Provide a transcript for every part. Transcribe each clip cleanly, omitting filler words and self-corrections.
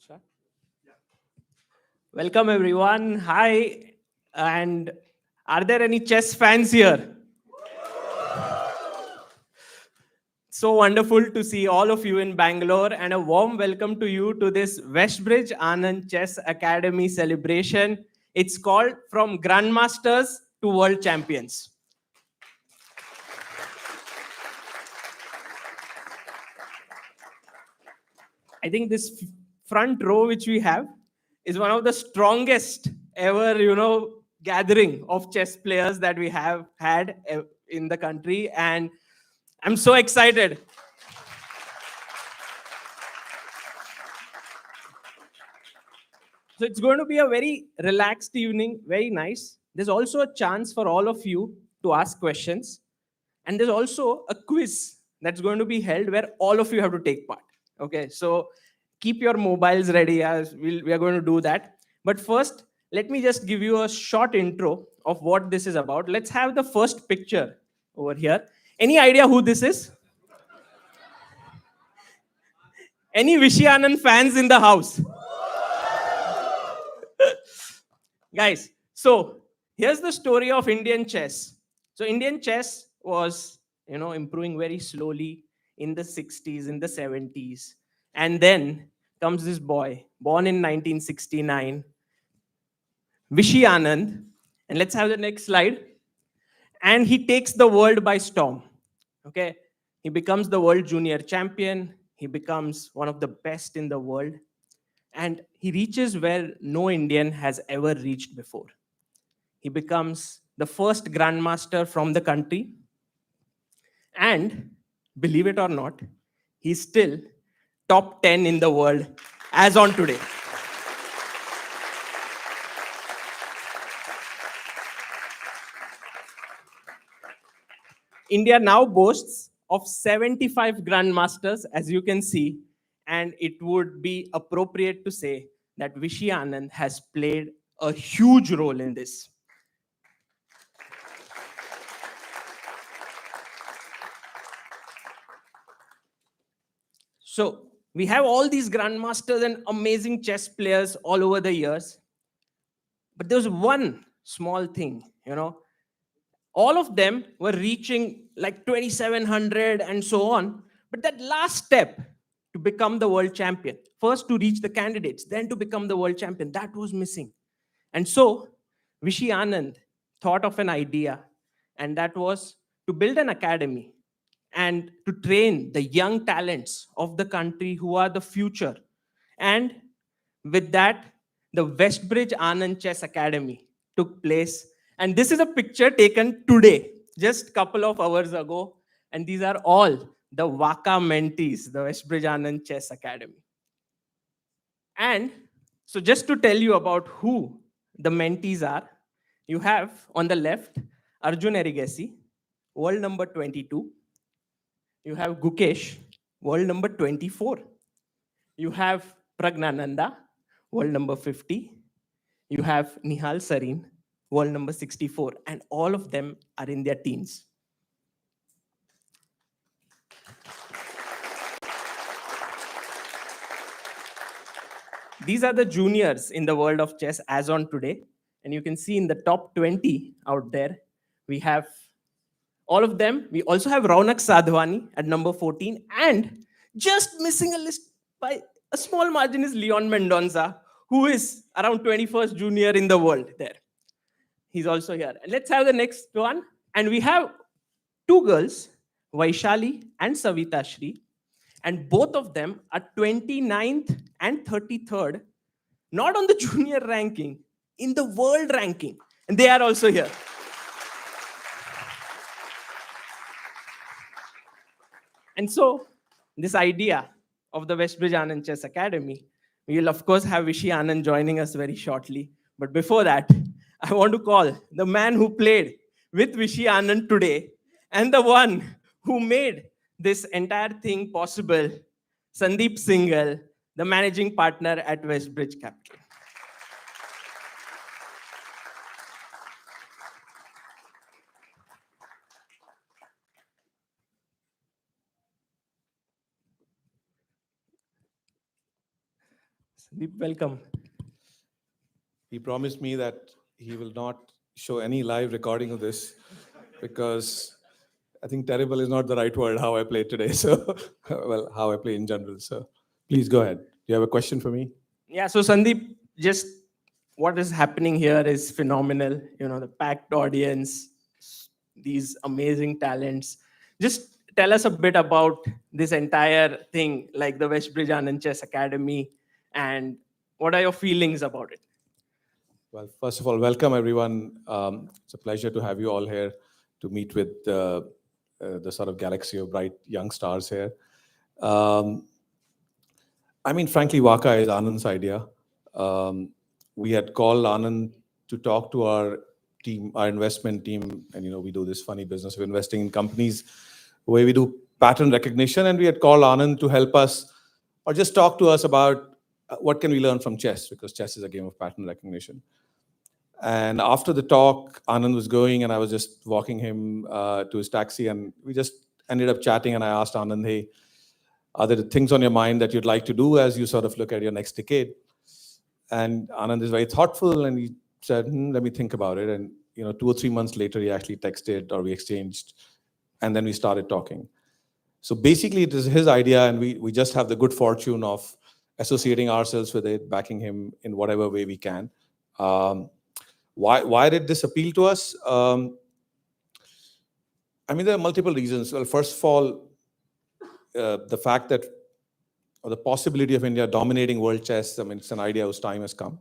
Sure. Welcome everyone. Hi. And are there any chess fans here? So wonderful to see all of you in Bangalore, and a warm welcome to you to this Westbridge Anand Chess Academy celebration. It's called From Grandmasters to World Champions. I think this front row which we have is one of the strongest ever, gathering of chess players that we have had in the country, and I'm so excited. So it's going to be a very relaxed evening, very nice. There's also a chance for all of you to ask questions, and there's also a quiz that's going to be held where all of you have to take part. Okay, so keep your mobiles ready as we are going to do that. But first, let me just give you a short intro of what this is about. Let's have the first picture over here. Any idea who this is? Any Vishy Anand fans in the house? Guys, so here's the story of Indian chess. So Indian chess was, improving very slowly in the 60s, in the 70s. And then comes this boy, born in 1969, Vishy Anand. And let's have the next slide. And he takes the world by storm. Okay, he becomes the world junior champion. He becomes one of the best in the world. And he reaches where no Indian has ever reached before. He becomes the first grandmaster from the country. And believe it or not, he's still top 10 in the world as on today. India now boasts of 75 grandmasters, as you can see, and it would be appropriate to say that Vishy Anand has played a huge role in this. So we have all these grandmasters and amazing chess players all over the years. But there's one small thing, all of them were reaching like 2,700 and so on. But that last step to become the world champion, first to reach the candidates, then to become the world champion, that was missing. And so Vishy Anand thought of an idea, and that was to build an academy and to train the young talents of the country who are the future. And with that, the Westbridge Anand Chess Academy took place. And this is a picture taken today, just a couple of hours ago. And these are all the WACA mentees, the Westbridge Anand Chess Academy. And so just to tell you about who the mentees are, you have on the left, Arjun Erigaisi, world number 22. You have Gukesh, world number 24. You have Praggnanandhaa, world number 50. You have Nihal Sareen, world number 64. And all of them are in their teens. These are the juniors in the world of chess as on today. And you can see in the top 20 out there, we have All of them. We also have Ronald Sadwani at number 14. And just missing a list by a small margin is Leon Mendonca, who is around 21st junior in the world there. He's also here. Let's have the next one. And we have two girls, Vaishali and Savitashri. And both of them are 29th and 33rd, not on the junior ranking, in the world ranking. And they are also here. And so, this idea of the Westbridge Anand Chess Academy, we will of course have Vishy Anand joining us very shortly. But before that, I want to call the man who played with Vishy Anand today and the one who made this entire thing possible, Sandeep Singhal, the managing partner at Westbridge Capital. Sandeep, welcome. He promised me that he will not show any live recording of this because I think terrible is not the right word how I played today. So, well, how I play in general. So, please go ahead. Do you have a question for me? Yeah, so Sandeep, just what is happening here is phenomenal. You know, the packed audience, these amazing talents. Just tell us a bit about this entire thing, like the Westbridge Anand Chess Academy, and what are your feelings about it? Well, first of all, welcome everyone. It's a pleasure to have you all here to meet with the sort of galaxy of bright young stars here. I mean, frankly, WACA is Anand's idea. We had called Anand to talk to our team, our investment team, and we do this funny business of investing in companies where we do pattern recognition, and we had called Anand to help us or just talk to us about what can we learn from chess, because chess is a game of pattern recognition. And after the talk, Anand was going, and I was just walking him to his taxi, and we just ended up chatting. And I asked Anand, "Hey, are there things on your mind that you'd like to do as you sort of look at your next decade?" And Anand is very thoughtful, and he said, "Let me think about it." And 2 or 3 months later, he actually texted, or we exchanged, and then we started talking. So basically, it is his idea, and we just have the good fortune of associating ourselves with it, backing him in whatever way we can. Why did this appeal to us? I mean, there are multiple reasons. Well, first of all, the fact that, or the possibility of India dominating world chess, I mean, it's an idea whose time has come.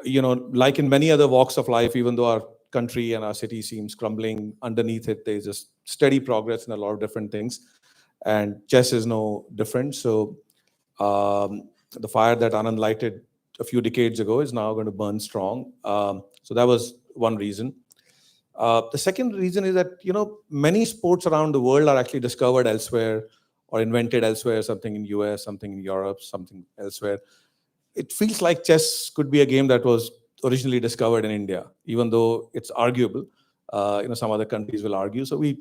Like in many other walks of life, even though our country and our city seems crumbling, underneath it, there's just steady progress in a lot of different things. And chess is no different. So the fire that Anand lighted a few decades ago is now going to burn strong. So that was one reason. The second reason is that, many sports around the world are actually discovered elsewhere or invented elsewhere, something in US, something in Europe, something elsewhere. It feels like chess could be a game that was originally discovered in India, even though it's arguable. Some other countries will argue. So we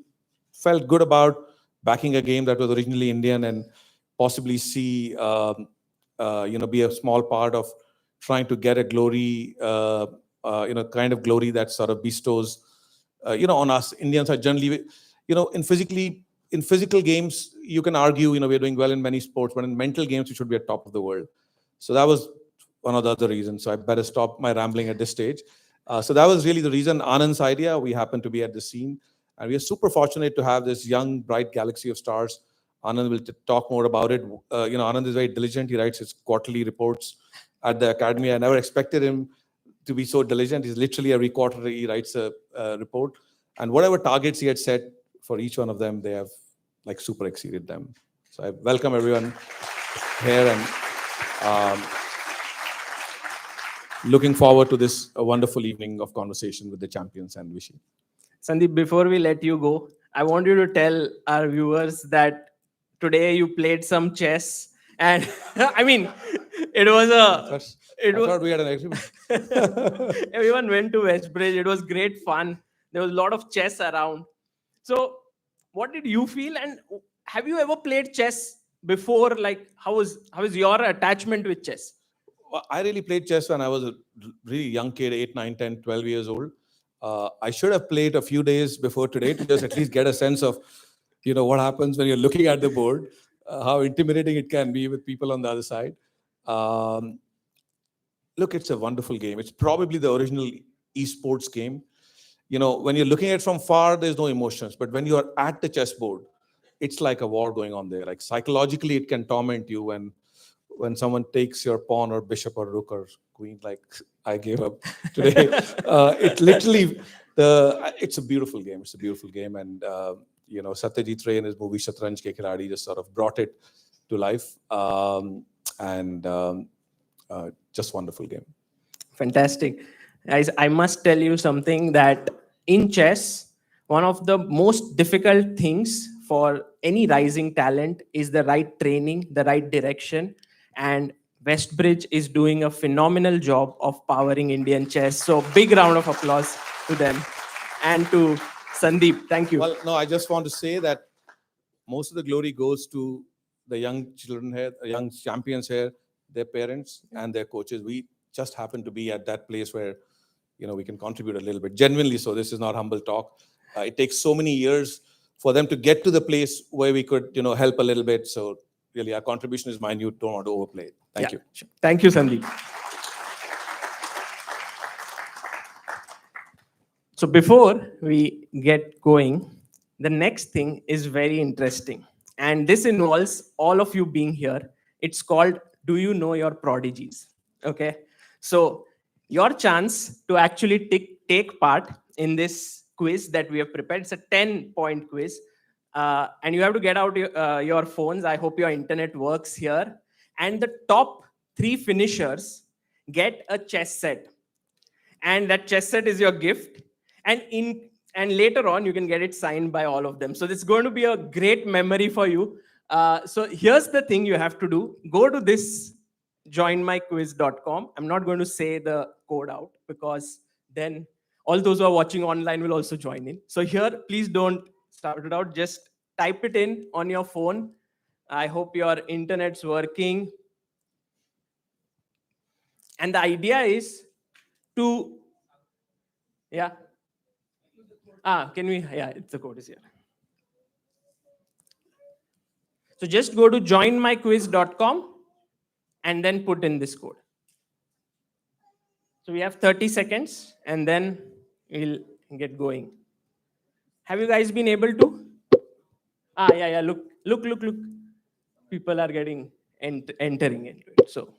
felt good about backing a game that was originally Indian and possibly see, be a small part of trying to get a glory, kind of glory that sort of bestows, on us. Indians are generally, in physical games, you can argue, we're doing well in many sports, but in mental games, we should be at top of the world. So that was one of the other reasons. So I better stop my rambling at this stage. So that was really the reason. Anand's idea. We happen to be at the scene, and we are super fortunate to have this young, bright galaxy of stars. Anand will talk more about it. Anand is very diligent. He writes his quarterly reports at the academy. I never expected him to be so diligent. He's literally every quarter he writes a report, and whatever targets he had set for each one of them, they have like super exceeded them. So I welcome everyone here, and looking forward to this wonderful evening of conversation with the champions and Vishy. Sandeep, before we let you go, I want you to tell our viewers that today you played some chess, and I mean, it was a. I thought we had an agreement. Everyone went to Westbridge. It was great fun. There was a lot of chess around. So, what did you feel? And have you ever played chess before? Like, how is your attachment with chess? I really played chess when I was a really young kid, 8, 9, 10, 12 years old. I should have played a few days before today to just at least get a sense of, what happens when you're looking at the board, how intimidating it can be with people on the other side. Look, it's a wonderful game. It's probably the original esports game. When you're looking at it from far, there's no emotions. But when you're at the chessboard, it's like a war going on there. Like psychologically, it can torment you when someone takes your pawn or bishop or rook or queen, like I gave up today. It literally, it's a beautiful game. It's a beautiful game. And, Satyajit Ray in his movie Shatranj Ke Khiladi just sort of brought it to life. Just wonderful game. Fantastic. Guys, I must tell you something that in chess, one of the most difficult things for any rising talent is the right training, the right direction. And Westbridge is doing a phenomenal job of powering Indian chess. So big round of applause to them and to Sandeep. Thank you. Well, no, I just want to say that most of the glory goes to the young children here, young champions here, their parents and their coaches. We just happen to be at that place where, we can contribute a little bit. Genuinely so. This is not humble talk. It takes so many years for them to get to the place where we could, help a little bit. So really, our contribution is minute. Don't want to overplay it. Thank you. Sure. Thank you, Sandeep. So before we get going, the next thing is very interesting. And this involves all of you being here. It's called, Do You Know Your Prodigies? Okay. So your chance to actually take part in this quiz that we have prepared. It's a 10-point quiz. And you have to get out your phones. I hope your internet works here. And the top 3 finishers get a chess set. And that chess set is your gift. And later on, you can get it signed by all of them. So it's going to be a great memory for you. So here's the thing you have to do. Go to this joinmyquiz.com. I'm not going to say the code out because then all those who are watching online will also join in. So here, please don't start it out. Just type it in on your phone. I hope your internet's working. And the idea is to, the code is here. So just go to joinmyquiz.com and then put in this code. So we have 30 seconds and then we'll get going. Have you guys been able to? Look. People are getting entering into it. So.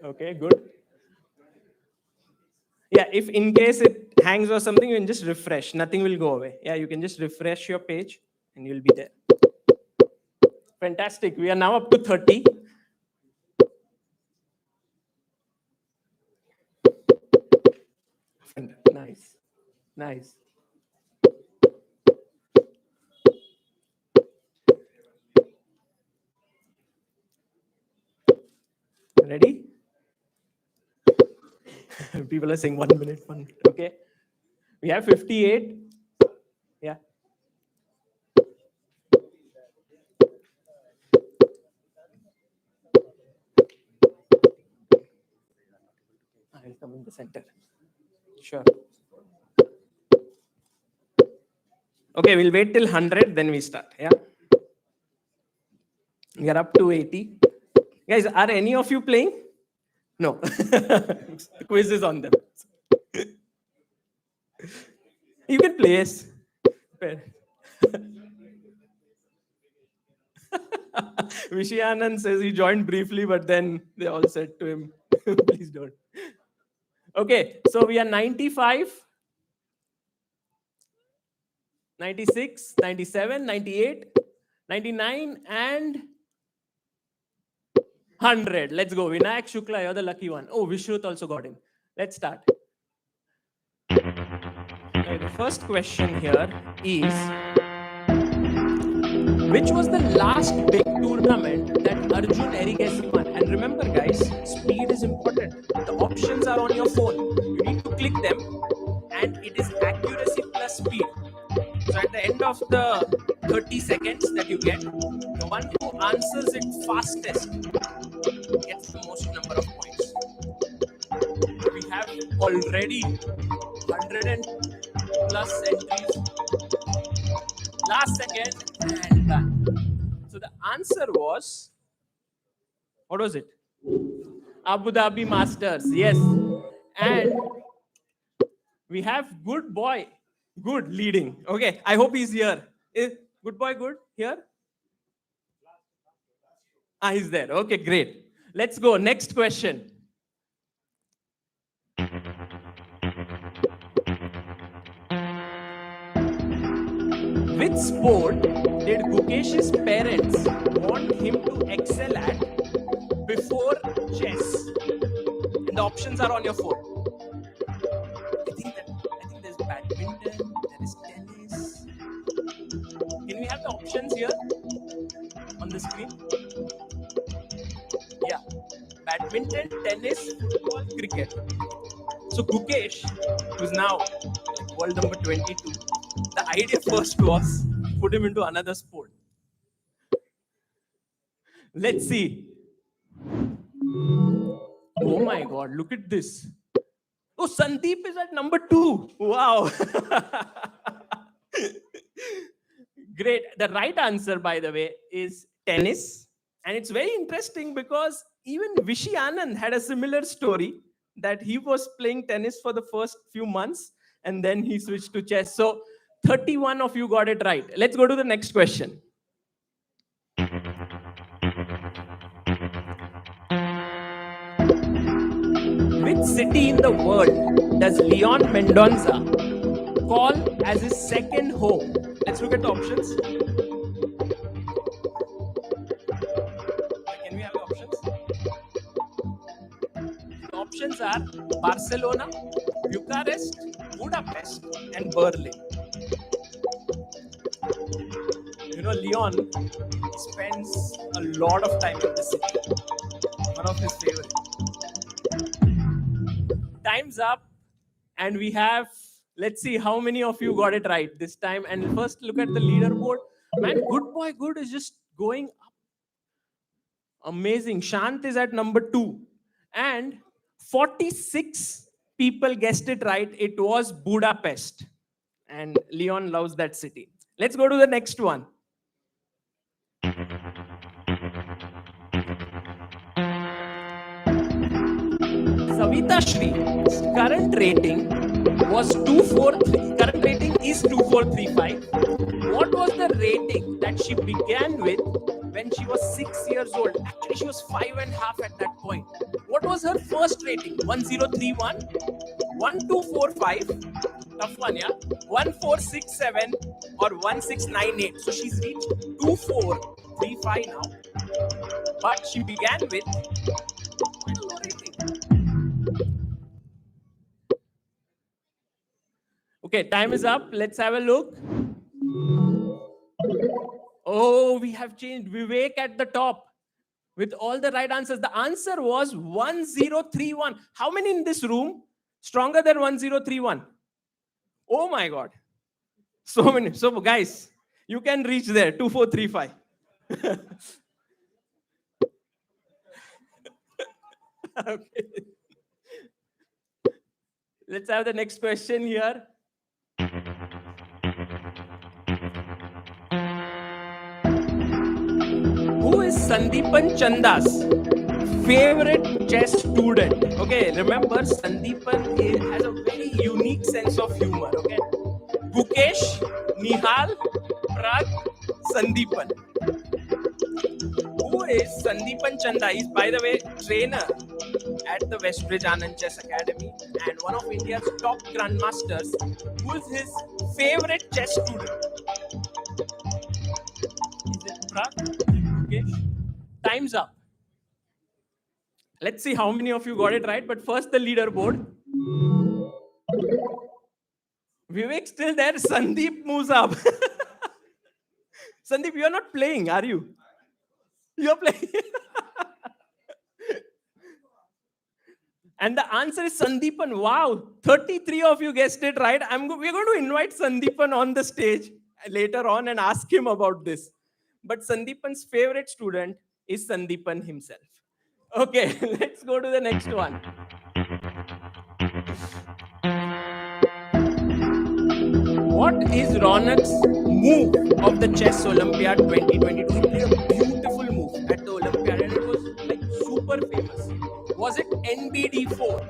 Okay, good. Yeah, if in case it hangs or something, you can just refresh. Nothing will go away. Yeah, you can just refresh your page and you'll be there. Fantastic. We are now up to 30. Nice. Ready? People are saying 1 minute. Okay. We have 58. Yeah. I'll come in the center. Sure. Okay, we'll wait till 100, then we start. Yeah. We are up to 80. Guys, are any of you playing? No. The quiz is on them. You can play, yes. Vishy Anand says he joined briefly, but then they all said to him, please don't. Okay, so we are 95, 96, 97, 98, 99, and 100. Let's go. Vinayak Shukla, you're the lucky one. Oh, Vishrut also got in. Let's start. Okay, the first question here is, which was the last big tournament that Arjun Erigaisi won? And remember guys, speed is important. The options are on your phone. You need to click them and it is accuracy speed. So at the end of the 30 seconds that you get, the one who answers it fastest gets the most number of points. We have already 100 and plus entries. Last second and done. So the answer was, what was it? Abu Dhabi Masters, yes. And we have good boy, good leading. Okay, I hope he's here. Is good boy good here? He's there. Okay, great. Let's go. Next question. Which sport did Gukesh's parents want him to excel at before chess? And the options are on your phone. I think there's badminton, there is tennis. Can we have the options here on the screen? Yeah. Badminton, tennis, football, cricket. So Gukesh, who's now world number 22, the idea first was put him into another sport. Let's see. Oh my God, look at this. Oh, Sandeep is at number 2. Wow. Great. The right answer, by the way, is tennis. And it's very interesting because even Vishy Anand had a similar story that he was playing tennis for the first few months and then he switched to chess. So 31 of you got it right. Let's go to the next question. Which city in the world does Leon Mendonca call as his second home? Let's look at the options. Can we have the options? The options are Barcelona, Bucharest, Budapest, and Berlin. You know, Leon spends a lot of time in the city. One of his favorites. Time's up, and we have, let's see how many of you got it right this time. And first look at the leaderboard. Man, good boy good is just going up. Amazing. Shant is at number 2. And 46 people guessed it right. It was Budapest. And Leon loves that city. Let's go to the next one. Savitashri's current rating was 243. Current rating is 2435. What was the rating that she began with when she was 6 years old? Actually, she was 5.5 at that point. What was her first rating? 1031, 1245. Tough one, yeah. 1467 or 1698. So she's reached 2435 now. But she began with quite a low rating. Okay, time is up. Let's have a look. Oh, we have changed. Vivek at the top with all the right answers. The answer was 1031. How many in this room stronger than 1031? Oh my God. So many. So guys, you can reach there, 2435. Okay. Let's have the next question here. Who is Sandeepan Chanda's favorite chess student? Okay, remember Sandeepan has a very unique sense of humor. Okay, Gukesh, Nihal, Prag, Sandeepan. Who is Sandeepan Chanda? He's, by the way, trainer at the Westbridge Anand Chess Academy and one of India's top grandmasters. Who is his favorite chess student? Is it Prag? Gukesh? Time's up. Let's see how many of you got it right. But first, the leaderboard. Vivek still there. Sandeep moves up. Sandeep, you are not playing, are you? You are playing. And the answer is Sandeepan. Wow, 33 of you guessed it right. We're going to invite Sandeepan on the stage later on and ask him about this. But Sandeepan's favorite student is Sandeepan himself. Okay, let's go to the next one. What is Raunak's move of the Chess Olympiad 2022? He played a beautiful move at the Olympiad and it was like super famous. Was it NBD4?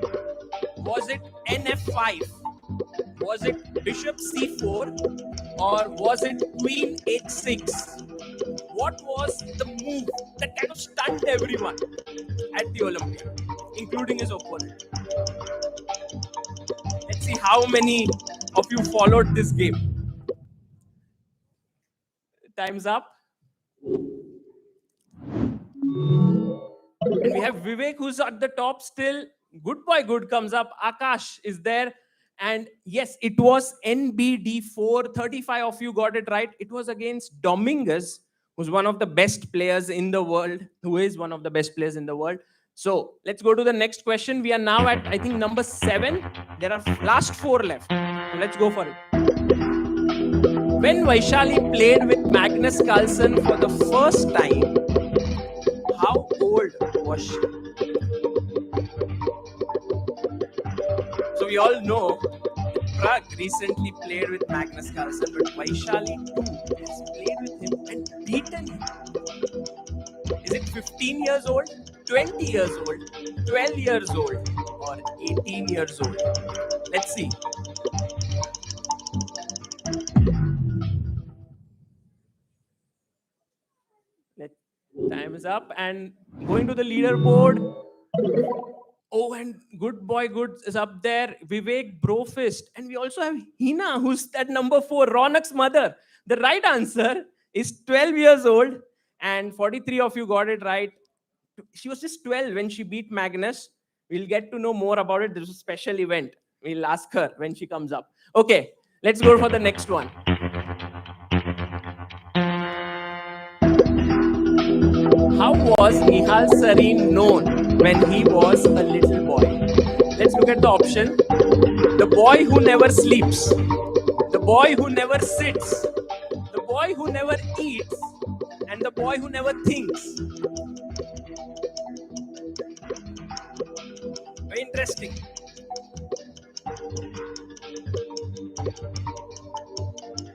Was it NF5? Was it Bishop C4? Or was it Queen H6? What was the move that kind of stunned everyone at the Olympiad, including his opponent? Let's see how many of you followed this game. Time's up. And we have Vivek who's at the top still. Good boy, good comes up. Akash is there. And yes, it was NBD4. 35 of you got it right. It was against Dominguez, who's one of the best players in the world, who is one of the best players in the world. So let's go to the next question. We are now at, I think, number 7. There are last 4 left. So let's go for it. When Vaishali played with Magnus Carlsen for the first time, how old was she? So we all know Pragg recently played with Magnus Carlsen, but Vaishali too has played with him and beaten him. Is it 15 years old, 20 years old, 12 years old, or 18 years old? Let's see. Time is up and going to the leaderboard. Oh, and good boy good is up there. Vivek Brofist. And we also have Hina, who's at number 4, Raunak's mother. The right answer is 12 years old. And 43 of you got it right. She was just 12 when she beat Magnus. We'll get to know more about it. This is a special event. We'll ask her when she comes up. Okay, let's go for the next one. How was Nihal Sareen known when he was a little boy? Let's look at the option. The boy who never sleeps. The boy who never sits. The boy who never eats. And the boy who never thinks. Very interesting.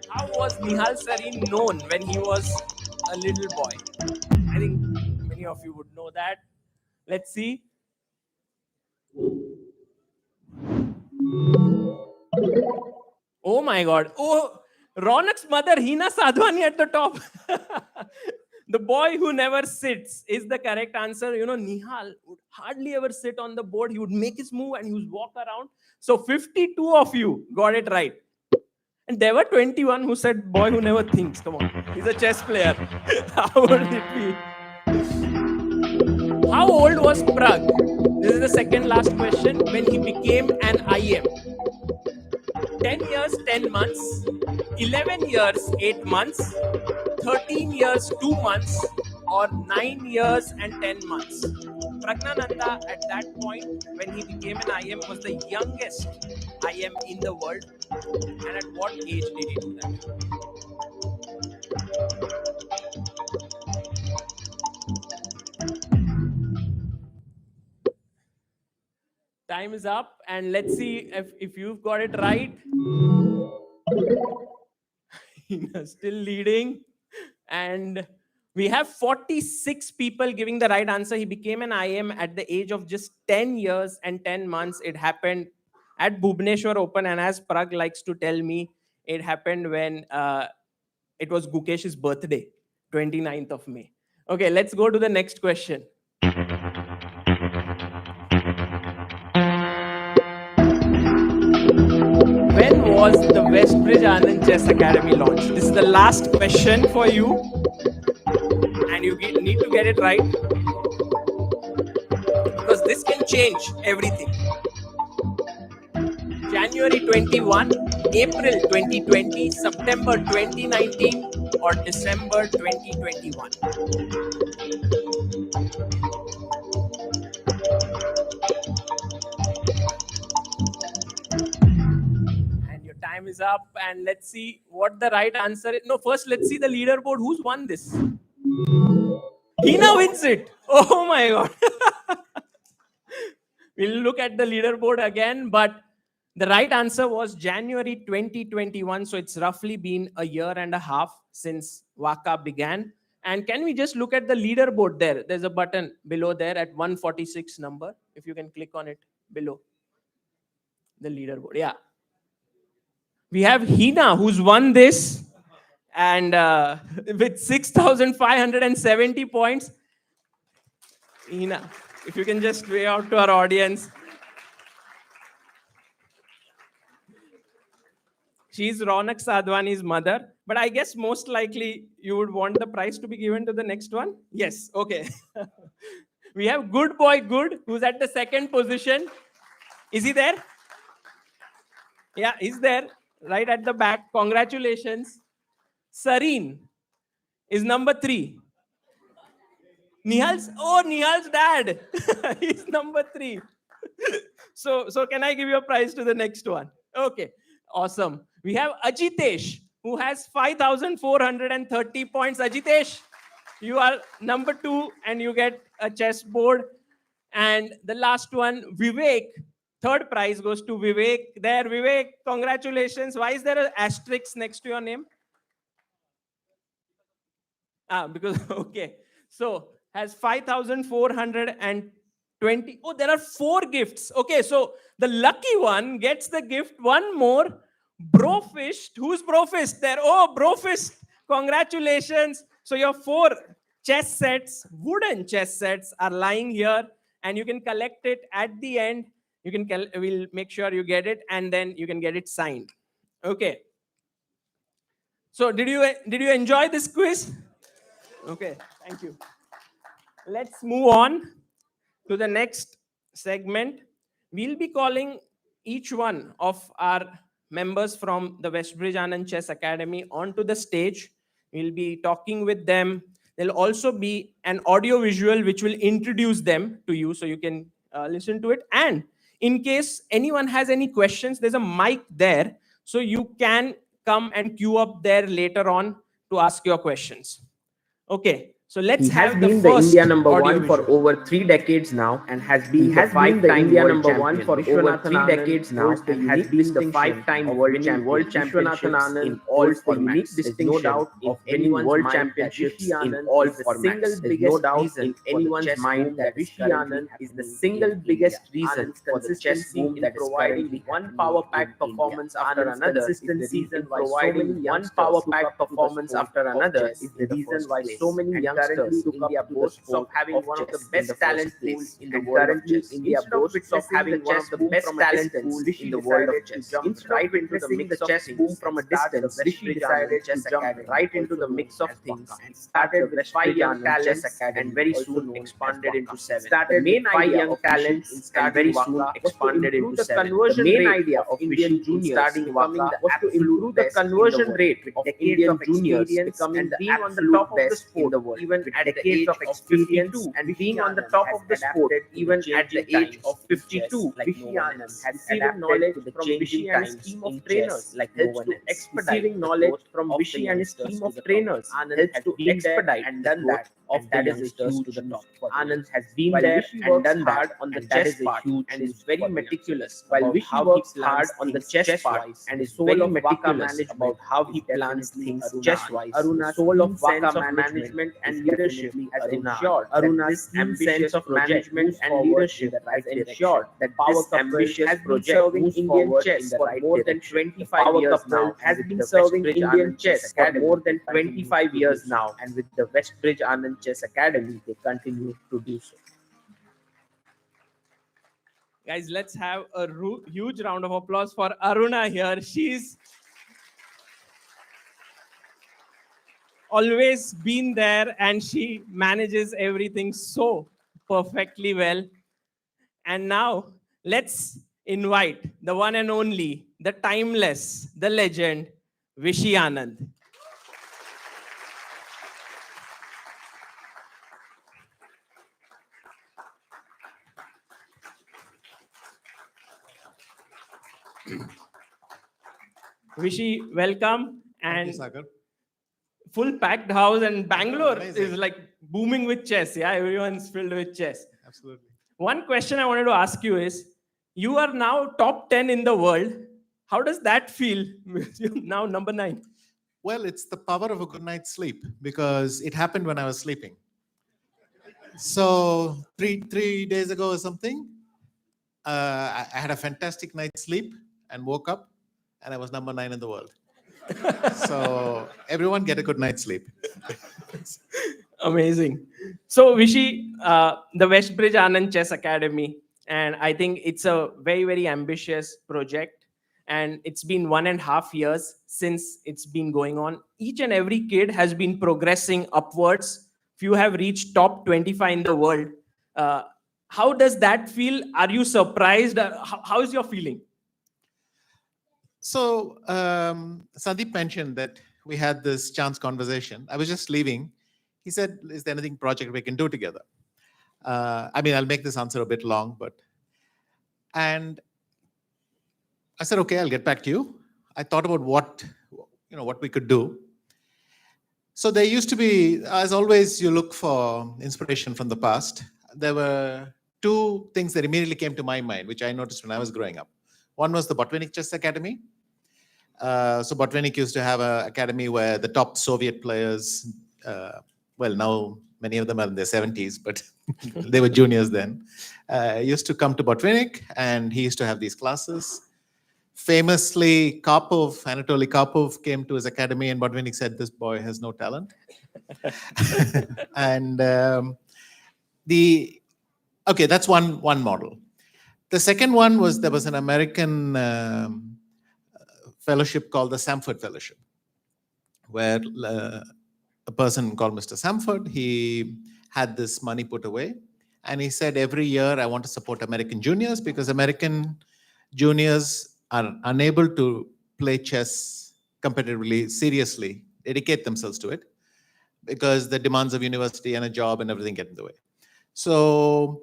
How was Nihal Sareen known when he was a little boy? I think many of you would know that. Let's see. Oh my God. Oh, Raunak's mother, Hina Sadwani at the top. The boy who never sits is the correct answer. You know, Nihal would hardly ever sit on the board. He would make his move and he would walk around. So 52 of you got it right. And there were 21 who said, boy who never thinks. Come on. He's a chess player. How would it be? How old was Pragg? This is the second last question. When he became an IM. 10 years, 10 months. 11 years, 8 months. 13 years, 2 months. Or 9 years and 10 months. Praggnanandhaa at that point, when he became an IM, was the youngest IM in the world. And at what age did he do that? Time is up, and let's see if you've got it right. Still leading, and we have 46 people giving the right answer. He became an IM at the age of just 10 years and 10 months. It happened at Bhubaneswar Open, and as Pragg likes to tell me, it happened when it was Gukesh's birthday, 29th of May. Okay, let's go to the next question. When was the Westbridge Anand Chess Academy launched? This is the last question for you. And you need to get it right. Because this can change everything. January 21, April 2020, September 2019, or December 2021. time is up, and let's see what the right answer is. No, first let's see the leaderboard. Who's won this? Hina wins it. Oh my god. We'll look at the leaderboard again, but the right answer was January 2021. So it's roughly been a year and a half since WACA began. And can we just look at the leaderboard there? There's a button below there at 146 number. If you can click on it below the leaderboard. Yeah. We have Hina, who's won this, and with 6,570 points. Hina, if you can just wave out to our audience. She's Raunak Sadwani's mother, but I guess most likely you would want the prize to be given to the next one. Yes, okay. We have Good Boy Good, who's at the second position. Is he there? Yeah, he's there, right at the back. Congratulations. Sareen is number 3. Nihal's dad. He's number 3. So can I give you a prize to the next one? Okay, awesome. We have Ajitesh, who has 5,430 points. Ajitesh, you are number 2 and you get a chess board. And the last one, Vivek, third prize goes to Vivek. There, Vivek, congratulations. Why is there an asterisk next to your name? Because, okay. So, has 5,420. Oh, there are 4 gifts. Okay, so the lucky one gets the gift. One more. Brofist. Who's Brofist there? Oh, Brofist. Congratulations. So your 4 chess sets, wooden chess sets, are lying here, and you can collect it at the end. You can we'll make sure you get it, and then you can get it signed. Okay. So did you enjoy this quiz? Okay, thank you. Let's move on to the next segment. We'll be calling each one of our members from the Westbridge Anand Chess Academy onto the stage. We'll be talking with them. There'll also be an audio visual which will introduce them to you, so you can listen to it. And in case anyone has any questions, there's a mic there, so you can come and queue up there later on to ask your questions. Okay. So let's have the first India number audio 1 for visual. over 3 decades now, and has been the 5-time India world number champion. 1 for Viswanathan over 3 Anand decades now, holds the and has unique been the distinction 5-time of world winning champion. world Viswanathan championships Anand in all holds the formats. unique There's distinction no doubt of of winning anyone's world mind championships that Vishy in Anand all is the formats. single There's biggest no doubt reason in for the anyone's chess mind boom that that Vishy currently Anand is the happening single in biggest India. reason Anand's for the chess consistency boom in that is providing currently one happening power in pack India. performance after Anand's another is the consistency reason in why so providing many one youngsters power look pack up to the performance sport after of another chess is in the the reason first why place. so many And youngsters currently, look India up to the boasts of sport having of one of the chess in best the talent first place. pools in the And world of currently, chess. India Instead of boasts of witnessing having the one chess of the boom best from a talent distance, pools Vishy in the world of decided to chess. jump Instead right of into the witnessing mix the of chess boom things from a and start the distance, Vishy Westbridge decided Anand to Chess jump Academy, right into also the known mix of as things WACA, and started started with with 5 Westbridge young Anand Chess talents Academy, and very also soon known as expanded into WACA. 7. Started The main with 5 idea young of Vishy talents in and starting very soon WACA was to expanded improve into the 7. The conversion main rate idea of of Indian Vishy in juniors starting becoming WACA the was to absolute improve the best in the conversion world, rate with of decades Indian of juniors experience becoming and the being on the absolute top of the best in sport the world. even With at the decades age of of experience 52. and Vishy being on the Anand top has of the sport adapted to even the at the changing age times of in chess 52. like no Vishy one Anand else. has Receiving adapted knowledge to the from changing Vishy and his times team in of chess trainers like no helps one to else. expedite Receiving the knowledge growth from of the Vishy and his youngsters team to of the top. trainers Anand helps has to been there expedite and the done growth that, of and the that is a youngsters to huge the news top. for the Anand youngsters. has been While there Vishy and works done hard that, on the and that chess is a part huge and news is very for the meticulous youngsters. while About Vishy how he works plans hard on the things chess part chess-wise and and is is very very meticulous meticulous about about how how he he plans definitely things Aruna. chess-wise. The Aruna's soul keen of sense WACA of management and and leadership leadership has has ensured ensured that Aruna's this keen ambitious sense of project management moves and forward leadership in the right has direction. ensured that The power this couple ambitious has been project serving moves Indian forward chess in the for right more than direction. The 25 power years couple now, has and with been the serving Westbridge Indian Anand chess Chess for Academy, more than they continue 25 to years do so. now. And with the Westbridge Anand Chess Academy, they continue to do so. Guys, let's have a huge round of applause for Aruna here. She's always been there and she manages everything so perfectly well. And now let's invite the one and only, the timeless, the legend, Vishy Anand. Vishy, welcome. Thank you, And Sagar. full packed house, and Bangalore amazing. is like booming with chess. Yeah, everyone's filled with chess. Absolutely. One question I wanted to ask you is, you are now top 10 in the world. How does that feel? You're now number 9. Well, it's the power of a good night's sleep because it happened when I was sleeping. So three days ago or something, I had a fantastic night's sleep and woke up, and I was number 9 in the world. So everyone get a good night's sleep. Amazing. So, Vishy, the Westbridge Anand Chess Academy, and I think it's a very, very ambitious project. And it's been 1.5 years since it's been going on. Each and every kid has been progressing upwards. Few have reached top 25 in the world. How does that feel? Are you surprised? How is your feeling? So Sandeep mentioned that we had this chance conversation. I was just leaving. He said, is there anything project we can do together? I mean, I'll make this answer a bit long, and I said, okay, I'll get back to you. I thought about what we could do. So there used to be, as always, you look for inspiration from the past. There were 2 things that immediately came to my mind, which I noticed when I was growing up. One was the Botvinnik Chess Academy. So Botvinnik used to have an academy where the top Soviet players, well, now many of them are in their 70s, but they were juniors then, used to come to Botvinnik, and he used to have these classes. Famously, Anatoly Karpov came to his academy, and Botvinnik said, this boy has no talent. And okay, that's one model. The second one was, there was an American fellowship called the Samford Fellowship, where a person called Mr. Samford, he had this money put away, and he said, every year I want to support American juniors because American juniors are unable to play chess competitively, seriously, dedicate themselves to it, because the demands of university and a job and everything get in the way. So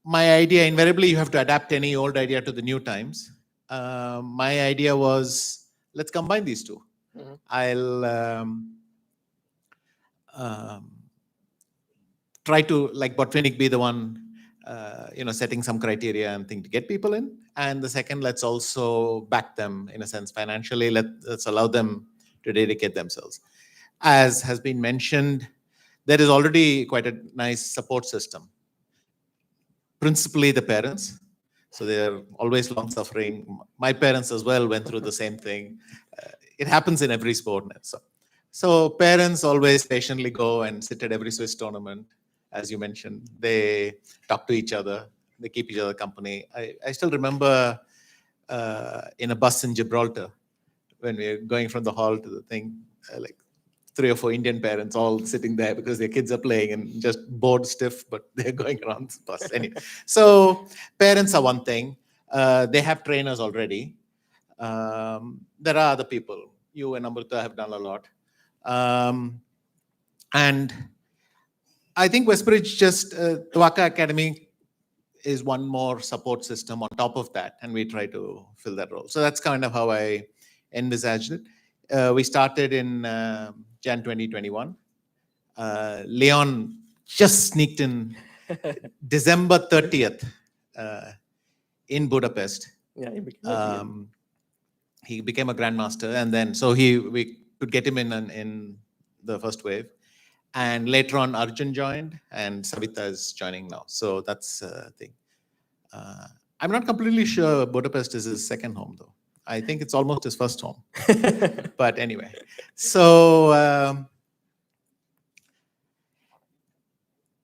my idea, invariably, you have to adapt any old idea to the new times. My idea was, let's combine these 2. Mhm. I'll try to, like Botvinnik, be the one setting some criteria and thing to get people in. And the second, let's also back them, in a sense, financially. Let's allow them to dedicate themselves. As has been mentioned, there is already quite a nice support system. Principally the parents. So they're always long suffering. My parents as well went through the same thing. It happens in every sport. So parents always patiently go and sit at every Swiss tournament. As you mentioned, they talk to each other. They keep each other company. I still remember in a bus in Gibraltar, when we were going from the hall to the thing, like 3 or 4 Indian parents all sitting there because their kids are playing and just bored stiff, but they're going around the bus. Anyway, so parents are one thing. They have trainers already. There are other people. You and Amrita have done a lot. And I think Westbridge the WACA Academy is one more support system on top of that, and we try to fill that role. So that's kind of how I envisaged it. We started in Jan 2021. Leon just sneaked in December 30th in Budapest. Yeah, He became a grandmaster, and then we could get him in the first wave. And later on, Arjun joined, and Savita is joining now. So that's the thing. I'm not completely sure Budapest is his second home, though. I think it's almost his first home. But anyway, so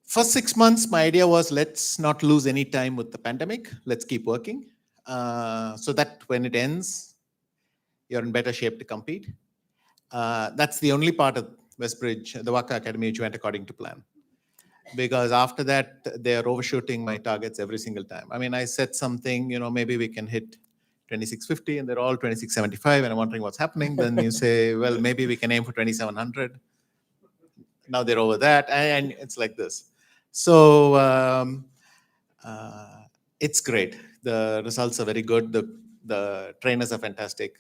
first 6 months, my idea was, let's not lose any time with the pandemic. Let's keep working so that when it ends, you're in better shape to compete. That's the only part of Westbridge, the WACA Academy, which went according to plan. Because after that, they are overshooting my targets every single time. I mean, I said something, maybe we can hit 2650, and they're all 2675, and I'm wondering what's happening. Then you say, well, maybe we can aim for 2700. Now they're over that, and it's like this. So it's great. The results are very good. The trainers are fantastic.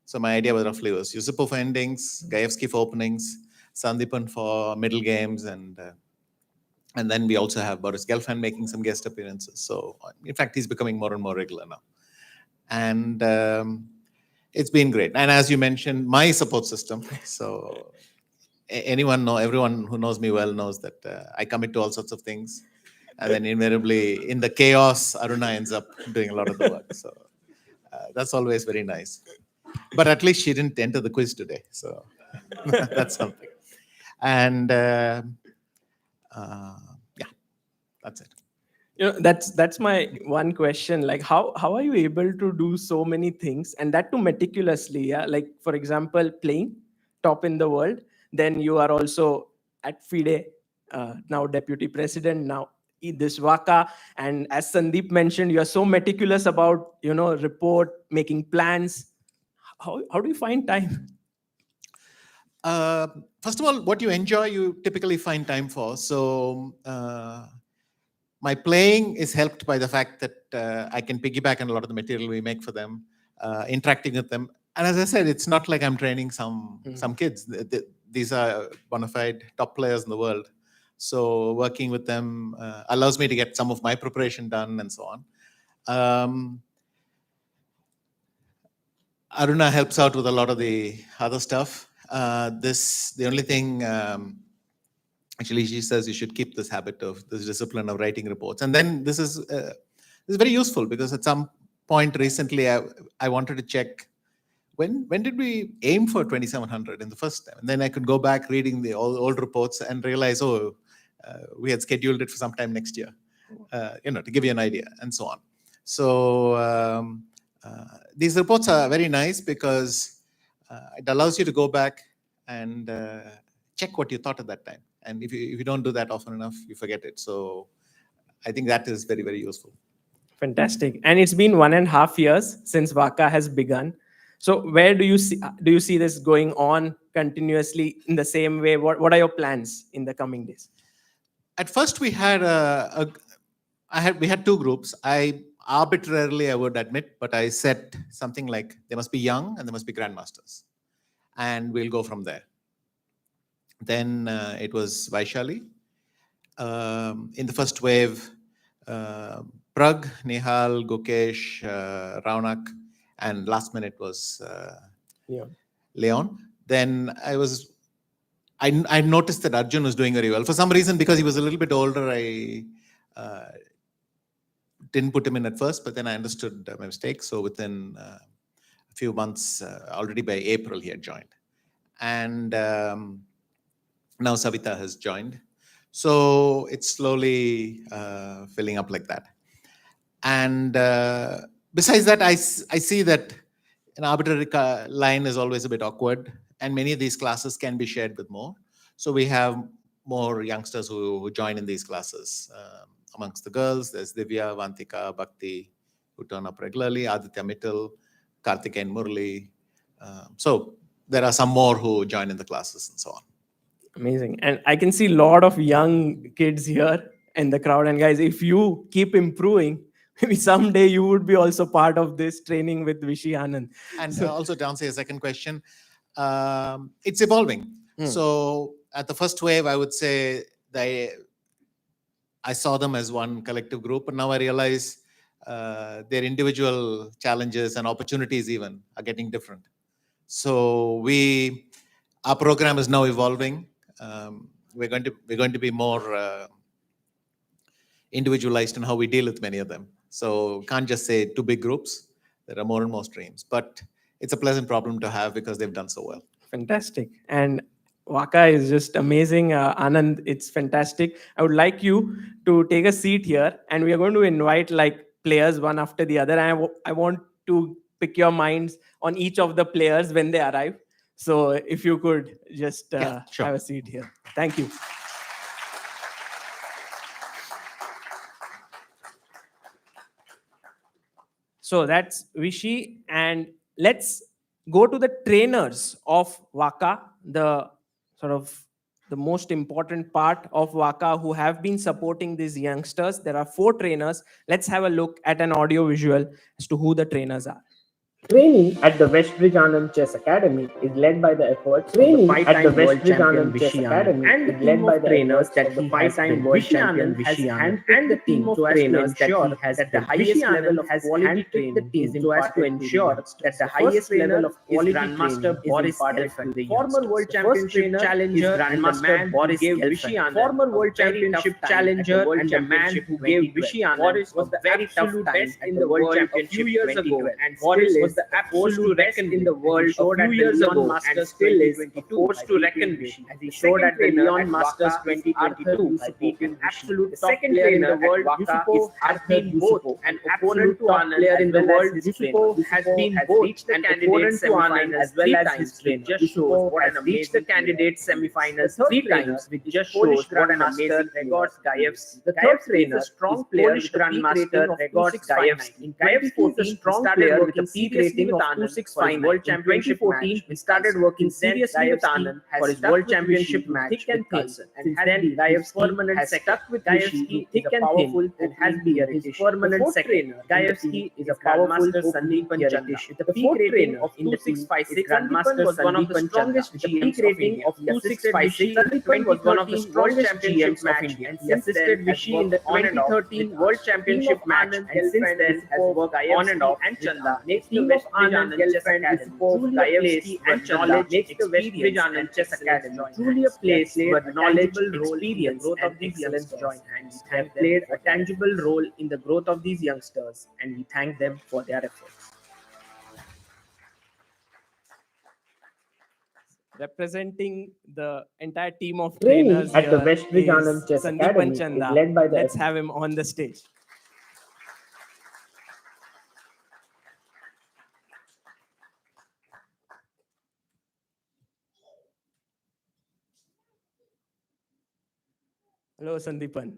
So my idea was roughly Yusupov for endings, Gajewski for openings, Sandipan for middle games, and then we also have Boris Gelfand making some guest appearances. So in fact, he's becoming more and more regular now. And it's been great. And as you mentioned, my support system. So everyone who knows me well knows that I commit to all sorts of things. And then invariably in the chaos, Aruna ends up doing a lot of the work. So that's always very nice. But at least she didn't enter the quiz today. So that's something. And yeah, that's it. That's my one question. Like, how are you able to do so many things, and that too meticulously? Yeah, like for example, playing top in the world. Then you are also at FIDE, now deputy president. Now this WACA, and as Sandeep mentioned, you are so meticulous about report making plans. How do you find time? First of all, what you enjoy, you typically find time for. So my playing is helped by the fact that I can piggyback on a lot of the material we make for them, interacting with them. And as I said, it's not like I'm training some kids. These are bona fide top players in the world. So working with them allows me to get some of my preparation done and so on. Aruna helps out with a lot of the other stuff. The only thing, actually, she says you should keep this habit of this discipline of writing reports. And then this is very useful because at some point recently, I wanted to check when did we aim for 2700 in the first time? And then I could go back reading the old reports and realize, we had scheduled it for sometime next year, to give you an idea and so on. So these reports are very nice because it allows you to go back and check what you thought at that time. And if you don't do that often enough, you forget it. So I think that is very, very useful. Fantastic. And it's been 1.5 years since WACA has begun. So where do you see this going on continuously in the same way? What are your plans in the coming days? At first, we had we had two groups. I would admit, but I said something like there must be young and there must be grandmasters, and we'll go from there. Then it was Vaishali. In the first wave, Prag, Nihal, Gukesh, Raunak, and last minute was Leon. Then I noticed that Arjun was doing very well. For some reason, because he was a little bit older, I didn't put him in at first, but then I understood my mistake. So within a few months, already by April, he had joined. And now Savita has joined. So it's slowly filling up like that. And besides that, I see that an arbitrary line is always a bit awkward, and many of these classes can be shared with more. So we have more youngsters who join in these classes. Amongst the girls, there's Divya, Vantika, Bhakti, who turn up regularly, Aditya Mittal, Karthikeyan Murli. So there are some more who join in the classes and so on. Amazing. And I can see a lot of young kids here in the crowd. And guys, if you keep improving, maybe someday you would be also part of this training with Vishy Anand. And also to answer your second question, it's evolving. So at the first wave, I would say I saw them as one collective group, but now I realize their individual challenges and opportunities even are getting different. So our program is now evolving. We're going to be more individualized in how we deal with many of them. So can't just say two big groups. There are more and more streams, but it's a pleasant problem to have because they've done so well. Fantastic. And WACA is just amazing. Anand, it's fantastic. I would like you to take a seat here, and we are going to invite players one after the other. And I want to pick your minds on each of the players when they arrive. So if you could just sure. have a seat here. Thank you. So that's Vishy, and let's go to the trainers of WACA, the most important part of WACA who have been supporting these youngsters. There are 4 trainers. Let's have a look at an audio visual as to who the trainers are. Training at the Westbridge Anand Chess Academy is led by the efforts of the five-time world champion Vishy Anand and the team of trainers that the five-time world champion Vishy Anand and the team of trainers that he has that the highest level of quality training is so as to ensure that the highest level of quality Grandmaster Boris Gelfand, former world championship challenger Grandmaster Boris Gelfand, former world championship challenger and the man who gave Vishy Anand was the very tough time in the world championship years ago, and Boris was the absolute reckon in the world a few years ago and still is a force to reckon with. As he showed at the Leon Masters 2022 by beating absolute top player in the world, Yusupov has been both an opponent to Anand in the world. Yusupov has been both an opponent to Anand as well as his trainer. Just shows what an amazing the candidate semi-finals three times, which just shows what an amazing records Gajewski. The third trainer, strong Polish grandmaster records Gajewski. Gajewski is a strong player with a peak rating of 265 world championship match. He started working seriously with Anand for his world championship match with Carlsen, and then Gajewski has stuck with Gajewski thick and thin and has been his permanent second. Gajewski is a powerful Sandeepan Chanda. The peak rating of 2656, Grandmaster was one of the strongest GMs of India. Of 2656, Sandeepan was one of the strongest GMs of India. He assisted Vishy in the 2013 World Championship match, and since then has worked on and off and Chanda. Makes the Westbridge Anand Chess Academy truly a place where knowledge makes the Westbridge Anand Chess Academy truly a place where knowledge, experience, growth of these youngsters join hands have played a tangible role in the growth of these youngsters, and we thank them for their efforts. Representing the entire team of Training trainers at the here Westbridge is Anand Chess Sandeepan Academy is Chanda. led by the Let's have him on the stage. Hello, Sandeepan.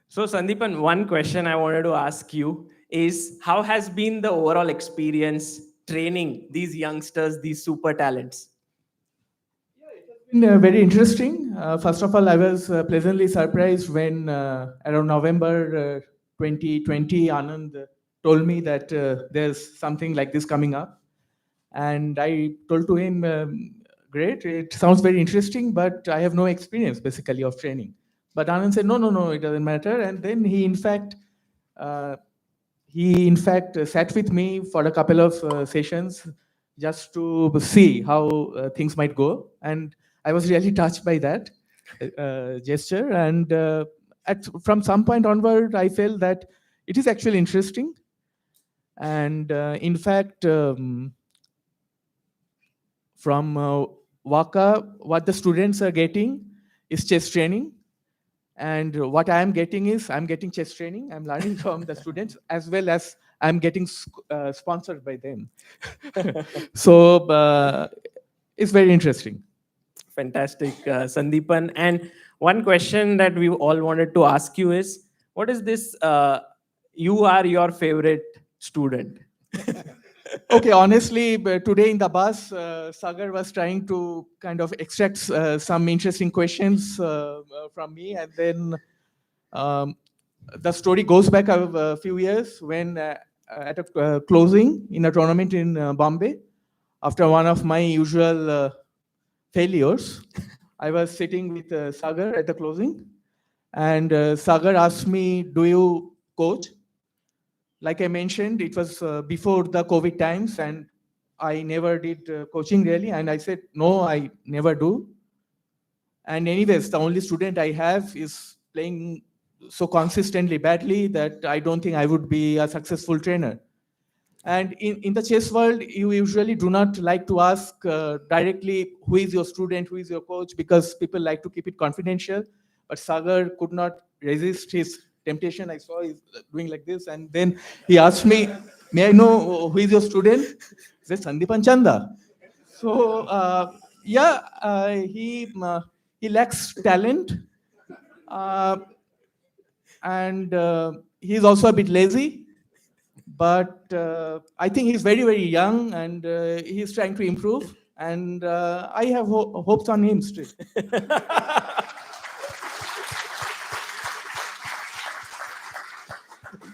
So, Sandeepan, one question I wanted to ask you is how has been the overall experience training these youngsters, these super talents? Very interesting. First of all, I was pleasantly surprised when around November 2020, Anand told me that there's something like this coming up. And I told to him, great, it sounds very interesting, but I have no experience basically of training. But Anand said, no, it doesn't matter. And then he in fact sat with me for a couple of sessions just to see how things might go. And I was really touched by that gesture. And from some point onward, I felt that it is actually interesting. And in fact, from WACA, what the students are getting is chess training. And what I am getting is I'm getting chess training. I'm learning from the students as well as I'm getting sponsored by them. So it's very interesting. Fantastic, Sandeepan. And one question that we all wanted to ask you is, what is this? You are your favorite student. Okay, honestly, but today in the bus, Sagar was trying to kind of extract some interesting questions from me. And then the story goes back a few years when at a closing in a tournament in Bombay, after one of my usual failures, I was sitting with Sagar at the closing. And Sagar asked me, do you coach? Like I mentioned, it was before the COVID times and I never did coaching really. And I said, no, I never do. And anyways, the only student I have is playing so consistently badly that I don't think I would be a successful trainer. And in the chess world, you usually do not like to ask directly who is your student, who is your coach, because people like to keep it confidential. But Sagar could not resist his temptation. I saw he's doing like this. And then he asked me, may I know who is your student? He said, Sandeepan Chanda. So, he lacks talent. And he's also a bit lazy. But I think he's very, very young and he's trying to improve. And I have hopes on him still.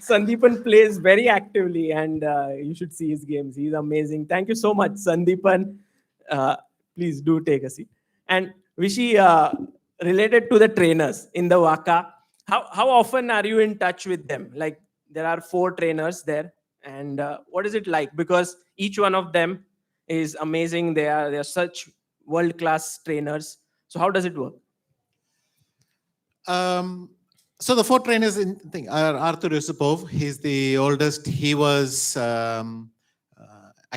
Sandeepan plays very actively, and you should see his games. He's amazing. Thank you so much, Sandeepan. Please do take a seat. And Vishy, related to the trainers in the WACA, how often are you in touch with them? Like, there are 4 trainers there, and what is it like? Because each one of them is amazing. They are such world-class trainers. So how does it work? So the 4 trainers are Arthur Yusupov. He's the oldest. He was a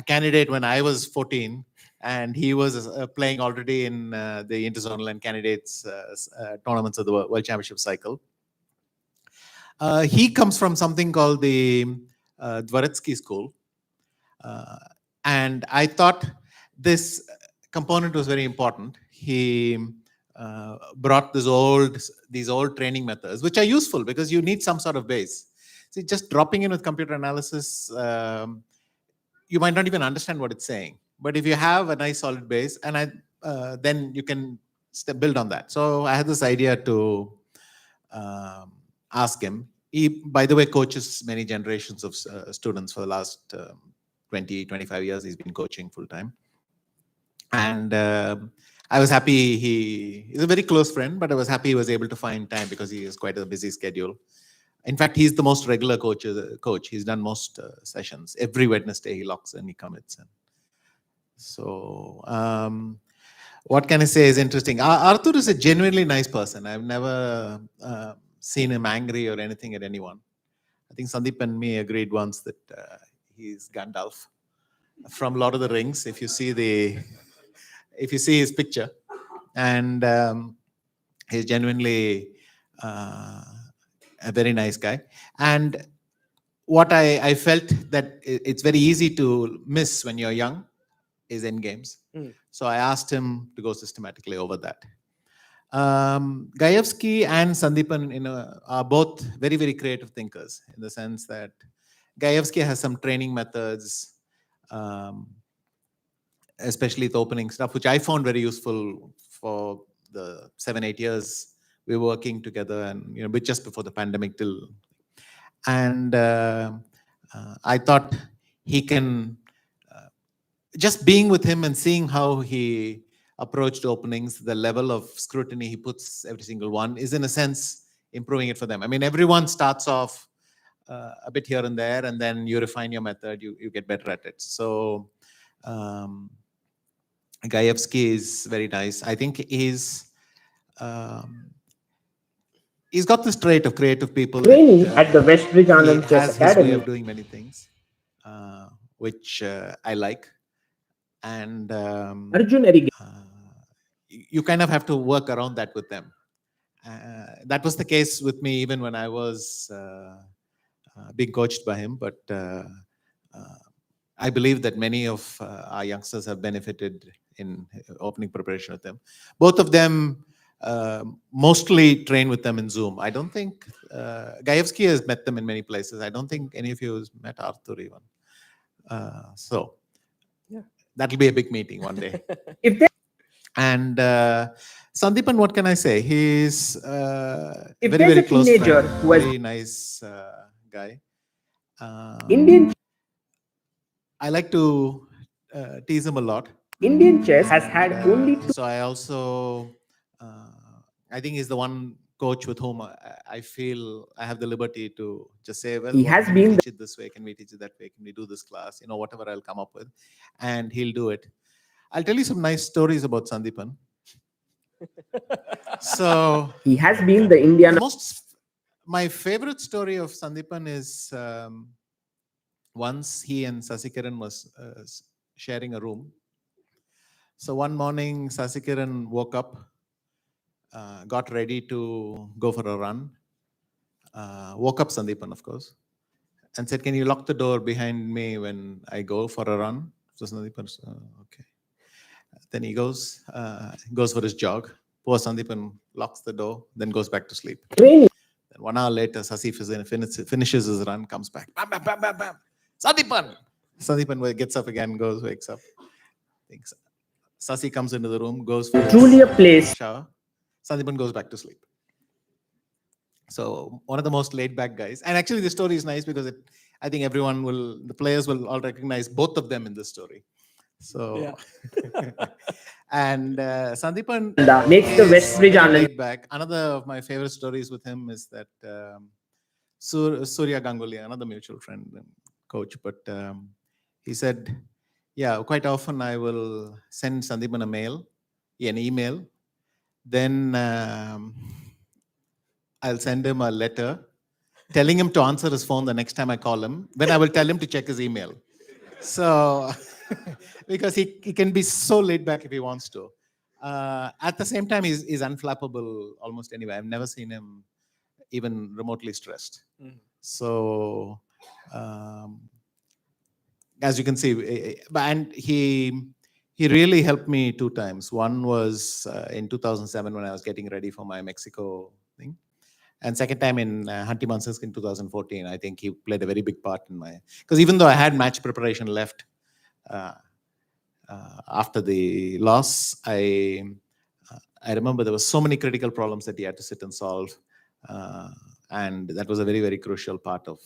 candidate when I was 14, and he was playing already in the interzonal and candidates tournaments of the World Championship cycle. He comes from something called the Dvoretsky School. And I thought this component was very important. He brought these old training methods, which are useful because you need some sort of base. See, just dropping in with computer analysis, you might not even understand what it's saying. But if you have a nice solid base, and then you can build on that. So I had this idea to ask him. He, by the way, coaches many generations of students for the last 20, 25 years. He's been coaching full time. And I was happy he's a very close friend, but I was happy he was able to find time because he has quite a busy schedule. In fact, he's the most regular coach. He's done most sessions. Every Wednesday he locks in, he commits in. So what can I say is interesting. Arthur is a genuinely nice person. I've never seen him angry or anything at anyone. I think Sandeep and me agreed once that he's Gandalf from Lord of the Rings. If you see his picture, and he's genuinely a very nice guy. And what I felt that it's very easy to miss when you're young is end games. So I asked him to go systematically over that. Gajewski and Sandeepan are both very, very creative thinkers in the sense that Gajewski has some training methods, especially the opening stuff, which I found very useful for the 7-8 years we were working together, and just before the pandemic till. And I thought he can, just being with him and seeing how he approached openings, the level of scrutiny he puts every single one is in a sense improving it for them. I mean, everyone starts off a bit here and there, and then you refine your method, you get better at it. So Gajewski is very nice. I think he's got this trait of creative people. Training at the Westbridge Anand Chess Academy. Way of doing many things, which I like. And Arjun, Erigaisi. You kind of have to work around that with them. That was the case with me even when I was being coached by him. But I believe that many of our youngsters have benefited in opening preparation with them. Both of them mostly train with them in Zoom. I don't think Gajewski has met them in many places. I don't think any of you has met Arthur even. So that'll be a big meeting one day. And Sandeepan, what can I say? He's a very, very close friend, very nice guy. Indian I like to tease him a lot. Indian chess has had only 2. So I also, I think he's the one coach with whom I feel I have the liberty to just say, well, He has can we been teach it this way, can we teach it that way, can we do this class, whatever I'll come up with, and he'll do it. I'll tell you some nice stories about Sandeepan. So He has been the Indian. My favorite story of Sandeepan is once he and Sasikiran was sharing a room. So one morning, Sasikiran woke up, got ready to go for a run, woke up Sandeepan, of course, and said, "Can you lock the door behind me when I go for a run?" So Sandeepan said, "Okay." Then he goes for his jog. Poor Sandeepan locks the door, then goes back to sleep. Training. Then 1 hour later, Sasi finishes his run, comes back. Bam, bam, bam, bam, bam. Sandeepan! Sandeepan wakes up again, wakes up. Thinks. Sasi comes into the room, goes for Truly a place. shower. Sandeepan goes back to sleep. So one of the most laid back guys. And actually the story is nice because I think the players will all recognize both of them in this story. So, and Sandeepan makes the Westbridge Anand laid back. Another of my favorite stories with him is that Surya Ganguly, another mutual friend and coach, but he said, yeah, quite often I will send Sandeepan an email, then I'll send him a letter telling him to answer his phone the next time I call him. Then I will tell him to check his email. So, because he can be so laid back if he wants to. At the same time, he's unflappable almost anyway. I've never seen him even remotely stressed. So, as you can see, and he really helped me 2 times. One was in 2007 when I was getting ready for my Mexico thing. And second time in Hunty Munsinsk in 2014, I think he played a very big part in because even though I had match preparation left after the loss, I remember there were so many critical problems that he had to sit and solve. And that was a very, very crucial part of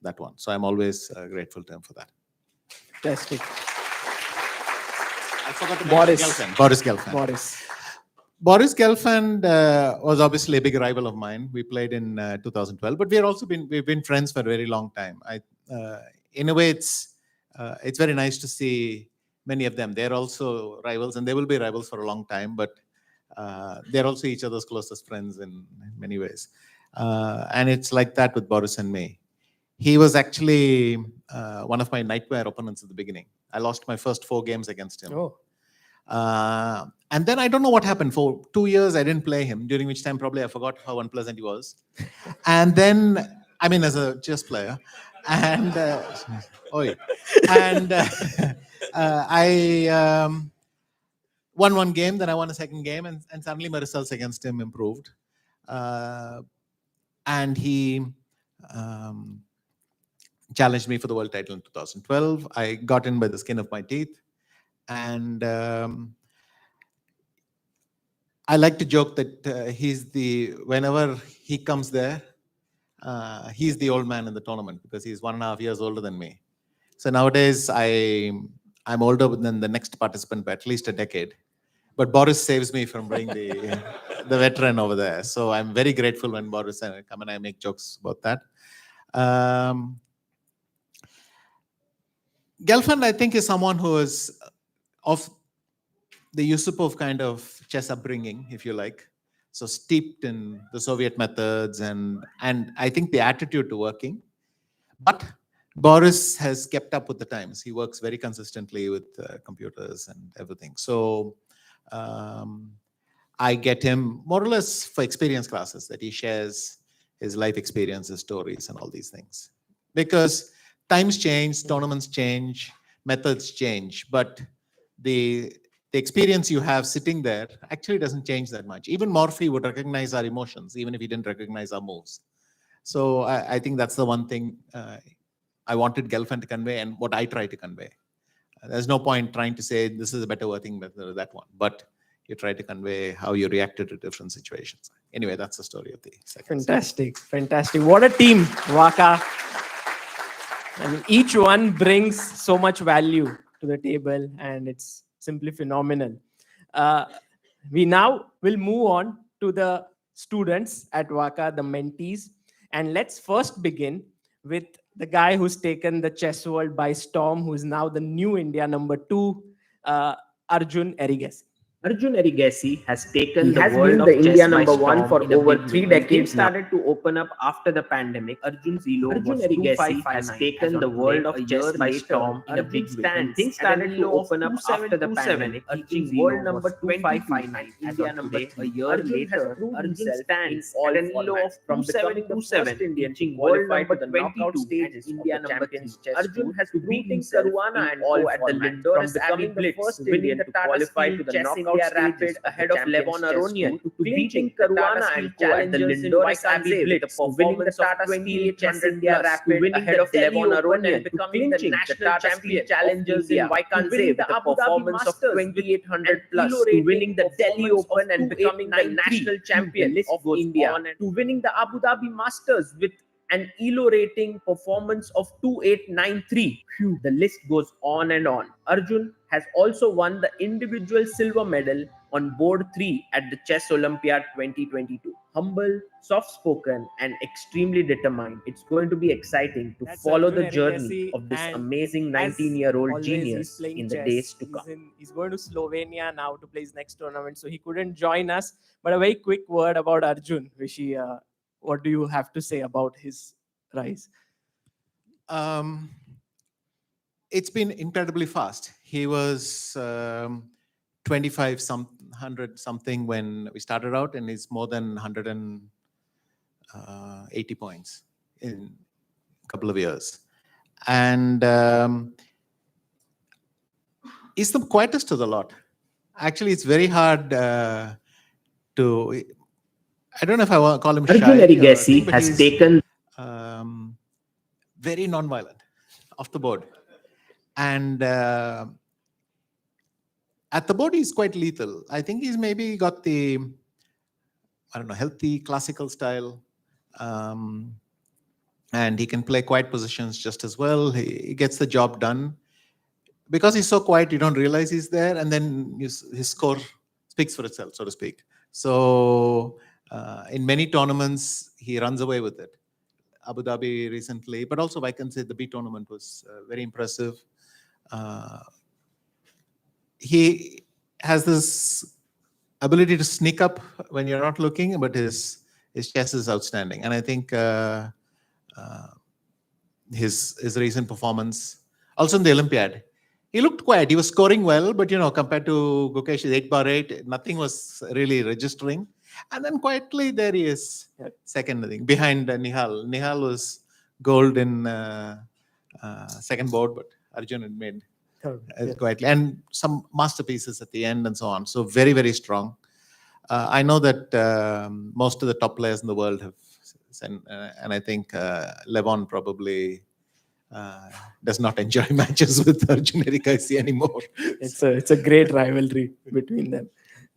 that one. So I'm always grateful to him for that. Fantastic. I forgot to mention Boris Gelfand. Boris Gelfand was obviously a big rival of mine. We played in 2012, but we've been friends for a very long time. In a way, it's very nice to see many of them. They're also rivals, and they will be rivals for a long time. But they're also each other's closest friends in many ways. And it's like that with Boris and me. He was actually one of my nightmare opponents at the beginning. I lost my first 4 games against him. Oh. And then I don't know what happened. For 2 years, I didn't play him, during which time probably I forgot how unpleasant he was. And then, I mean, as a chess player, and I won 1 game, then I won a second game, and suddenly my results against him improved. And he challenged me for the world title in 2012. I got in by the skin of my teeth. And I like to joke that whenever he comes there, he's the old man in the tournament because he's 1.5 years older than me. So nowadays I'm older than the next participant by at least a decade. But Boris saves me from being the veteran over there. So I'm very grateful when Boris and come and I make jokes about that. Gelfand, I think, is someone who is of the Yusupov kind of chess upbringing, if you like. So steeped in the Soviet methods and I think the attitude to working. But Boris has kept up with the times. He works very consistently with computers and everything. So I get him more or less for experience classes that he shares his life experiences, stories, and all these things. Because times change, tournaments change, methods change, but the experience you have sitting there actually doesn't change that much. Even Morphy would recognize our emotions, even if he didn't recognize our moves. So I think that's the one thing I wanted Gelfand to convey and what I try to convey. There's no point trying to say this is a better working method or that one, but you try to convey how you reacted to different situations. Anyway, that's the story of the second. Fantastic, fantastic. What a team, WACA. I mean, each one brings so much value to the table, and it's simply phenomenal. We now will move on to the students at WACA, the mentees. And let's first begin with the guy who's taken the chess world by storm, who is now the new India #2, Arjun Erigaisi. Arjun Erigaisi has taken the world of chess India #1 for over 3 decades. Started to open up after the pandemic. Arjun Erigaisi has taken the world of chess by storm in a big stand. Things started to open up after the pandemic. Arjun world #2559 as of today. A year later, Arjun stands at an elo of from becoming the first Indian qualified to the knockout stages India #3 chess. Arjun has beaten Caruana and all at the Lindor from becoming the first Indian to qualify to the knockout India Rapid ahead of Levon Aronian, to beating Caruana and Co at the Lindor Sabe with a performance of 2800 India Rapid ahead of Levon Aronian, to clinching the national champion challengers in Vaikanze with a performance of 2800 plus, to winning the Delhi Open and becoming the national champion of India, to winning the Abu Dhabi Masters with an ELO rating performance of 2893. Phew, the list goes on and on. Arjun has also won the individual silver medal on board 3 at the Chess Olympiad 2022. Humble, soft-spoken, and extremely determined. It's going to be exciting to follow the journey of this amazing 19-year-old genius in the days to come. He's going to Slovenia now to play his next tournament, so he couldn't join us. But a very quick word about Arjun, Vishy. What do you have to say about his rise? It's been incredibly fast. He was 2,500 something when we started out, and he's more than 180 points in a couple of years. And he's the quietest of the lot. Actually, it's very hard to... I don't know if I want to call him shy. Arjun Erigaisi has taken very non-violent off the board. And at the board, he's quite lethal. I think he's maybe got the, I don't know, healthy classical style. And he can play quiet positions just as well. He gets the job done. Because he's so quiet, you don't realize he's there. And then his score speaks for itself, so to speak. So in many tournaments, he runs away with it. Abu Dhabi recently, but also I can say the B tournament was very impressive. He has this ability to sneak up when you're not looking, but his chess is outstanding. And I think his recent performance, also in the Olympiad, he looked quiet. He was scoring well, but compared to Gukesh's 8/8, nothing was really registering. And then quietly, there he is, second, I think, behind Nihal. Nihal was gold in second board, but Arjun had made quietly. And some masterpieces at the end and so on. So very, very strong. I know that most of the top players in the world have, and I think Levon probably does not enjoy matches with Arjun Erigaisi anymore. It's a great rivalry between them.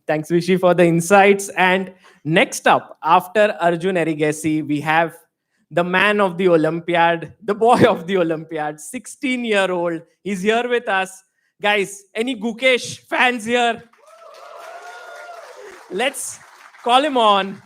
Thanks, Vishy, for the insights. And next up, after Arjun Erigaisi, we have the man of the Olympiad, the boy of the Olympiad, 16-year-old. He's here with us. Guys, any Gukesh fans here? Let's call him on.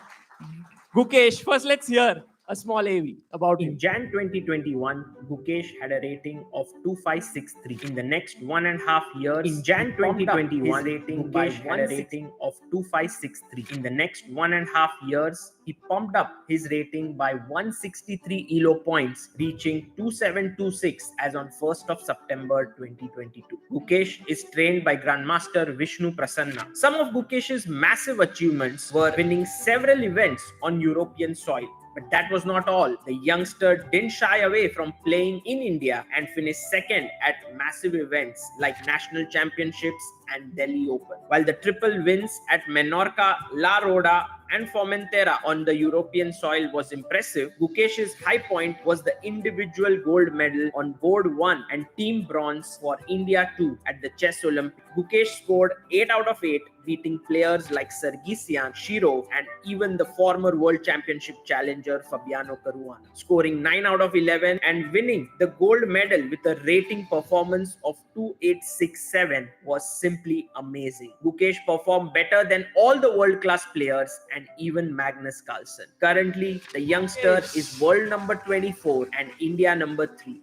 Gukesh, first let's hear a small AV about him. In Jan 2021, Gukesh had a rating of 2563. In the next 1.5 years, in Jan 2021, Gukesh had a rating of 2563. In the next 1.5 years, he pumped up his rating by 163 ELO points, reaching 2726 as on 1st of September 2022. Gukesh is trained by Grandmaster Vishnu Prasanna. Some of Gukesh's massive achievements were winning several events on European soil. But that was not all. The youngster didn't shy away from playing in India and finished second at massive events like national championships and Delhi Open. While the triple wins at Menorca, La Roda, and Formentera on the European soil was impressive, Gukesh's high point was the individual gold medal on board 1 and team bronze for India 2 at the Chess Olympics. Gukesh scored 8 out of 8, beating players like Sargsyan, Shirov, and even the former World Championship challenger Fabiano Caruana, scoring 9 out of 11 and winning the gold medal with a rating performance of 2867 was simply amazing. Gukesh performed better than all the world-class players and even Magnus Carlsen. Currently, the youngster is world number 24 and India number 3.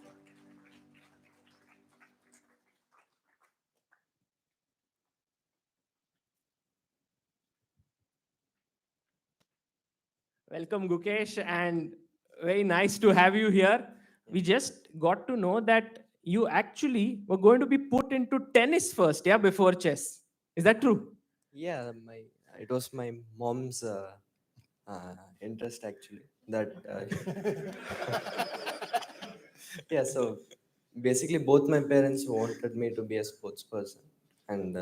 Welcome, Gukesh, and very nice to have you here. We just got to know that you actually were going to be put into tennis first, before chess. Is that true? Yeah, it was my mom's interest actually. That yeah, so basically both my parents wanted me to be a sports person, and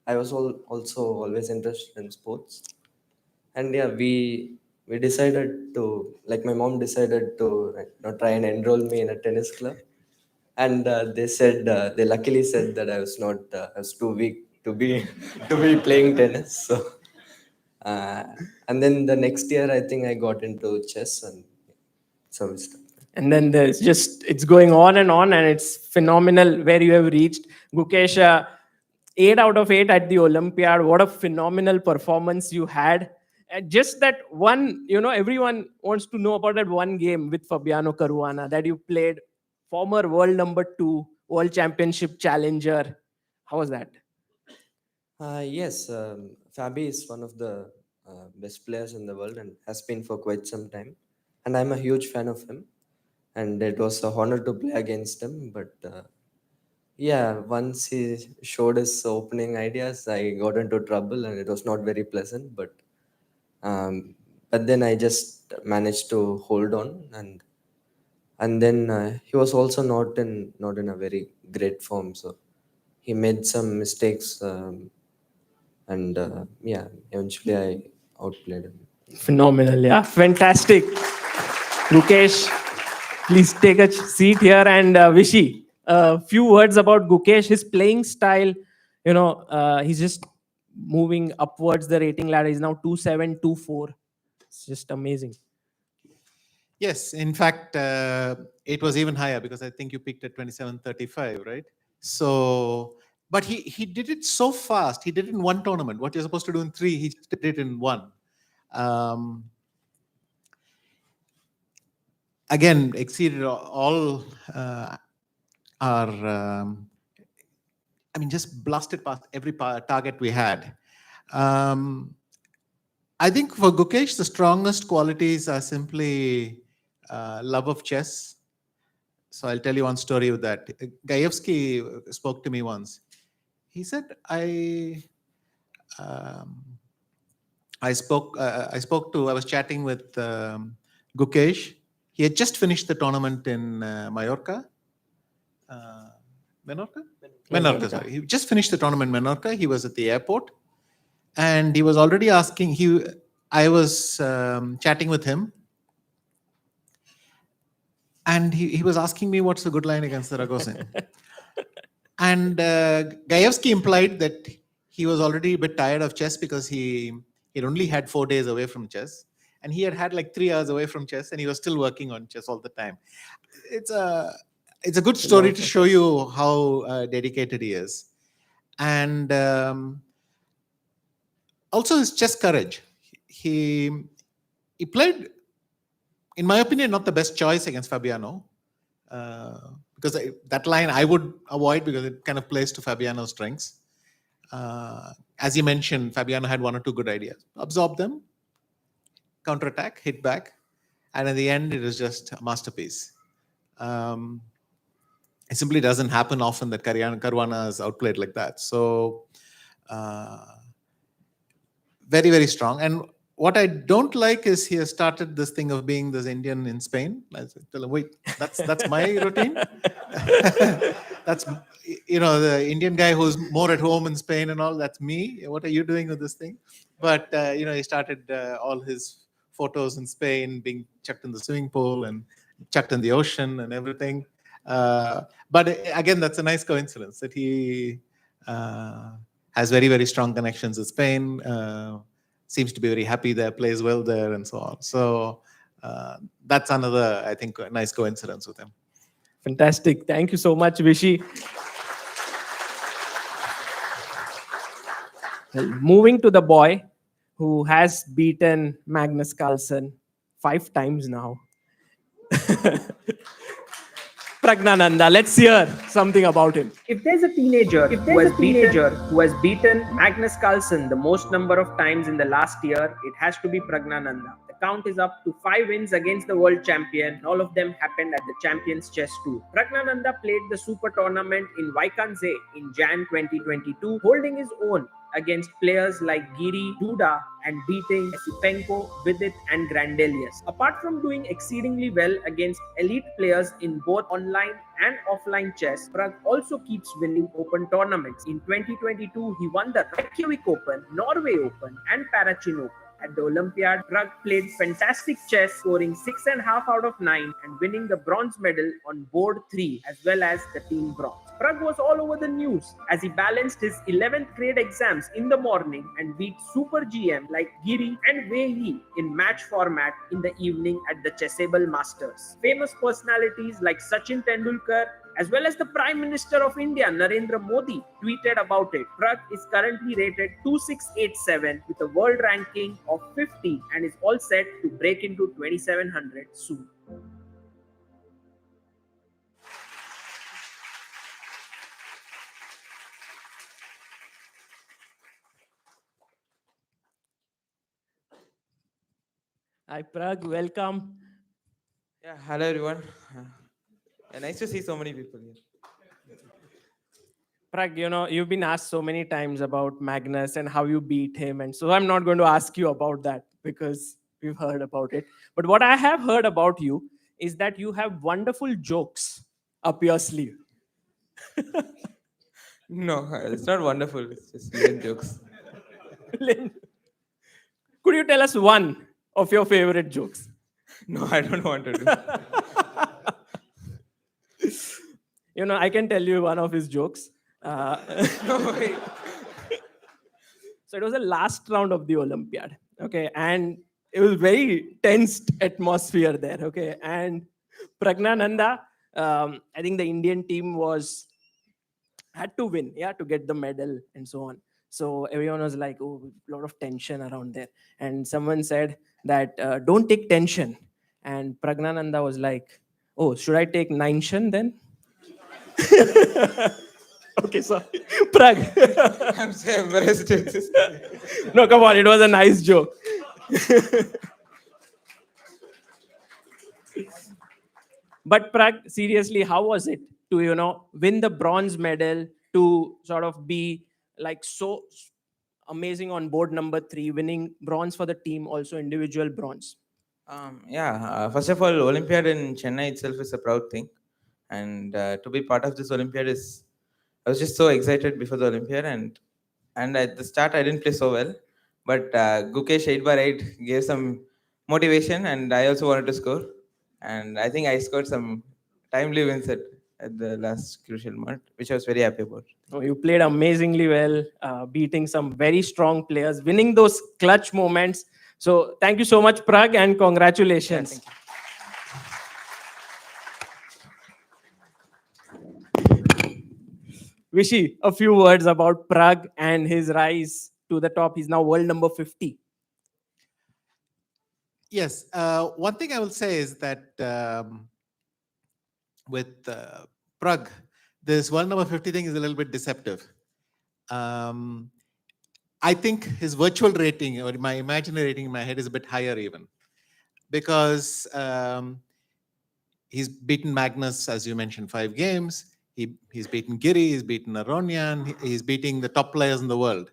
I was also always interested in sports. And yeah, we decided to, like, my mom decided to try and enroll me in a tennis club. And they said, they luckily said that I was not, I was too weak to be to be playing tennis. So, uh, and then the next year, I think I got into chess and some stuff. And then there's just, it's going on, and it's phenomenal where you have reached. Gukesh, 8 out of 8 at the Olympiad. What a phenomenal performance you had. And just that one, everyone wants to know about that one game with Fabiano Caruana that you played, former world number 2, world championship challenger. How was that? Yes, Fabi is one of the best players in the world and has been for quite some time. And I'm a huge fan of him. And it was a honor to play against him. But yeah, once he showed his opening ideas, I got into trouble and it was not very pleasant. But then I just managed to hold on, and then he was also not in a very great form. So he made some mistakes. And yeah, eventually I outplayed him. Phenomenal, yeah, fantastic. Gukesh, please take a seat here. And Vishy, a few words about Gukesh, his playing style. He's just moving upwards the rating ladder. He's now 2.7, 2.4. It's just amazing. Yes, in fact, it was even higher because I think you picked at 27.35, right? So, but he did it so fast. He did it in one tournament. What you're supposed to do in 3, he did it in 1. Again, exceeded all our, just blasted past every target we had. I think for Gukesh, the strongest qualities are simply love of chess. So I'll tell you one story with that. Gajewski spoke to me once. He said, I was chatting with Gukesh. He had just finished the tournament in Mallorca. Menorca, sorry. He just finished the tournament in Menorca. He was at the airport. And he was already asking, I was chatting with him. And he was asking me what's a good line against the Ragozin. And Gajewski implied that he was already a bit tired of chess because he only had 4 days away from chess. And he had like 3 hours away from chess, and he was still working on chess all the time. It's a good story to show you how dedicated he is. And also his chess courage. He played, in my opinion, not the best choice against Fabiano. Because that line I would avoid because it kind of plays to Fabiano's strengths. As you mentioned, Fabiano had 1 or 2 good ideas. Absorb them, counterattack, hit back, and in the end, it is just a masterpiece. It simply doesn't happen often that Caruana is outplayed like that. So, very, very strong. And what I don't like is he has started this thing of being this Indian in Spain. I tell him, wait, that's my routine. That's, the Indian guy who's more at home in Spain and all. That's me. What are you doing with this thing? But he started all his photos in Spain being chucked in the swimming pool and chucked in the ocean and everything. But again, that's a nice coincidence that he has very, very strong connections with Spain. Seems to be very happy there, plays well there, and so on. So that's another, I think, nice coincidence with him. Fantastic. Thank you so much, Vishy. Well, moving to the boy who has beaten Magnus Carlsen 5 times now. Praggnanandhaa, let's hear something about him. If there's a teenager who has beaten Magnus Carlsen the most number of times in the last year, it has to be Praggnanandhaa. The count is up to 5 wins against the world champion. All of them happened at the Champions Chess Tour. Praggnanandhaa played the Super Tournament in Vaikanze in Jan 2022, holding his own against players like Giri, Duda, and beating Sipenko, Vidit, and Grandelius. Apart from doing exceedingly well against elite players in both online and offline chess, Pragg also keeps winning open tournaments. In 2022, he won the Reykjavik Open, Norway Open, and Parachin Open. At the Olympiad, Pragg played fantastic chess, scoring 6.5 out of 9 and winning the bronze medal on board 3 as well as the team bronze. Pragg was all over the news as he balanced his 11th grade exams in the morning and beat super GM like Giri and Wei Yi in match format in the evening at the Chessable Masters. Famous personalities like Sachin Tendulkar as well as the Prime Minister of India, Narendra Modi, tweeted about it. Pragg is currently rated 2687 with a world ranking of 50 and is all set to break into 2700 soon. Hi, Pragg. Welcome. Yeah, hello everyone. Nice to see so many people here. Pragg, you've been asked so many times about Magnus and how you beat him. And so I'm not going to ask you about that because we've heard about it. But what I have heard about you is that you have wonderful jokes up your sleeve. No, it's not wonderful. It's just lame jokes. Could you tell us one of your favorite jokes? No, I don't want to do. I can tell you one of his jokes. No, wait. So it was the last round of the Olympiad, okay, and it was very tensed atmosphere there, okay, and Praggnanandhaa, I think the Indian team had to win, to get the medal and so on. So everyone was like, oh, a lot of tension around there, and someone said that don't take tension, and Praggnanandhaa was like, oh, should I take 9 then? Okay, sorry. Pragg. I'm so embarrassed. No, come on. It was a nice joke. But Pragg, seriously, how was it to, win the bronze medal, to sort of be like so amazing on board number 3, winning bronze for the team, also individual bronze? First of all, Olympiad in Chennai itself is a proud thing. And to be part of this Olympiad I was just so excited before the Olympiad, and at the start I didn't play so well, but Gukesh 8x8 gave some motivation, and I also wanted to score, and I think I scored some timely wins at the last crucial moment, which I was very happy about. Oh, you played amazingly well, beating some very strong players, winning those clutch moments. So thank you so much, Pragg, and congratulations. Yeah, thank you. Vishy, a few words about Pragg and his rise to the top. He's now world number 50. Yes. One thing I will say is that with Pragg, this world number 50 thing is a little bit deceptive. I think his virtual rating or my imaginary rating in my head is a bit higher even, because he's beaten Magnus, as you mentioned, 5 games. He's beaten Giri, he's beaten Aronian, he's beating the top players in the world.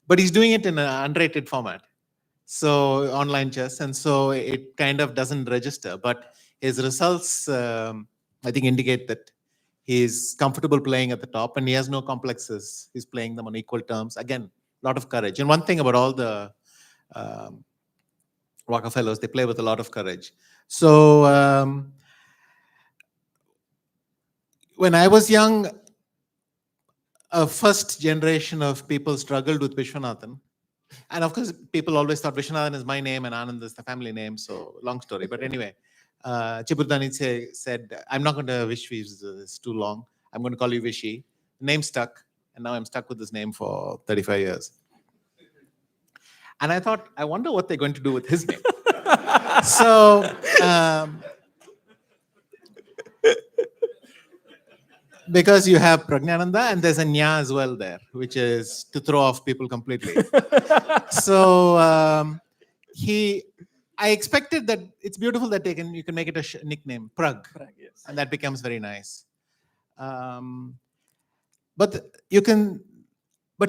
But he's doing it in an unrated format, so online chess, and so it kind of doesn't register. But his results, I think, indicate that he's comfortable playing at the top, and he has no complexes. He's playing them on equal terms. Again, a lot of courage. And one thing about all the WACA fellows, they play with a lot of courage. So when I was young, a first generation of people struggled with Vishwanathan. And of course, people always thought Viswanathan is my name and Anand is the family name. So long story. But anyway, Chiburdani said, I'm not going to Vishy, it's too long. I'm going to call you Vishy. Name stuck. And now I'm stuck with this name for 35 years. And I thought, I wonder what they're going to do with his name. So because you have Praggnanandhaa and there's a Nya as well there, which is to throw off people completely. So I expected that it's beautiful that you can make it a nickname, Prag, Yes. and that becomes very nice. But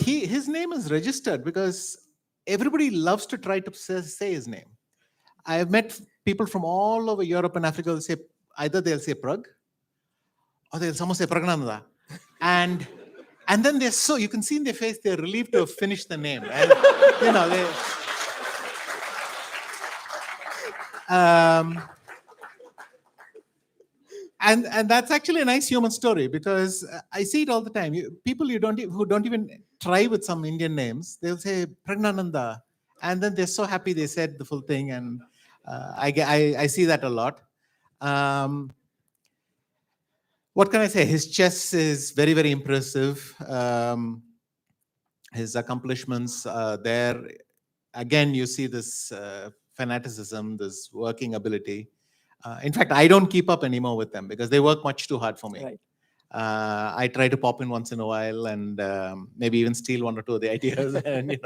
his name is registered because everybody loves to try to say his name. I have met people from all over Europe and Africa who say either they'll say Prag or they'll someone say Praggnanandhaa. And then you can see in their face, they're relieved to have finished the name. And, and that's actually a nice human story because I see it all the time. People who don't even try with some Indian names, they'll say Praggnanandhaa, and then they're so happy they said the full thing. And I see that a lot. What can I say? His chess is very, very impressive. His accomplishments there. Again, you see this fanaticism, this working ability. In fact, I don't keep up anymore with them because they work much too hard for me. Right. I try to pop in once in a while and maybe even steal one or two of the ideas and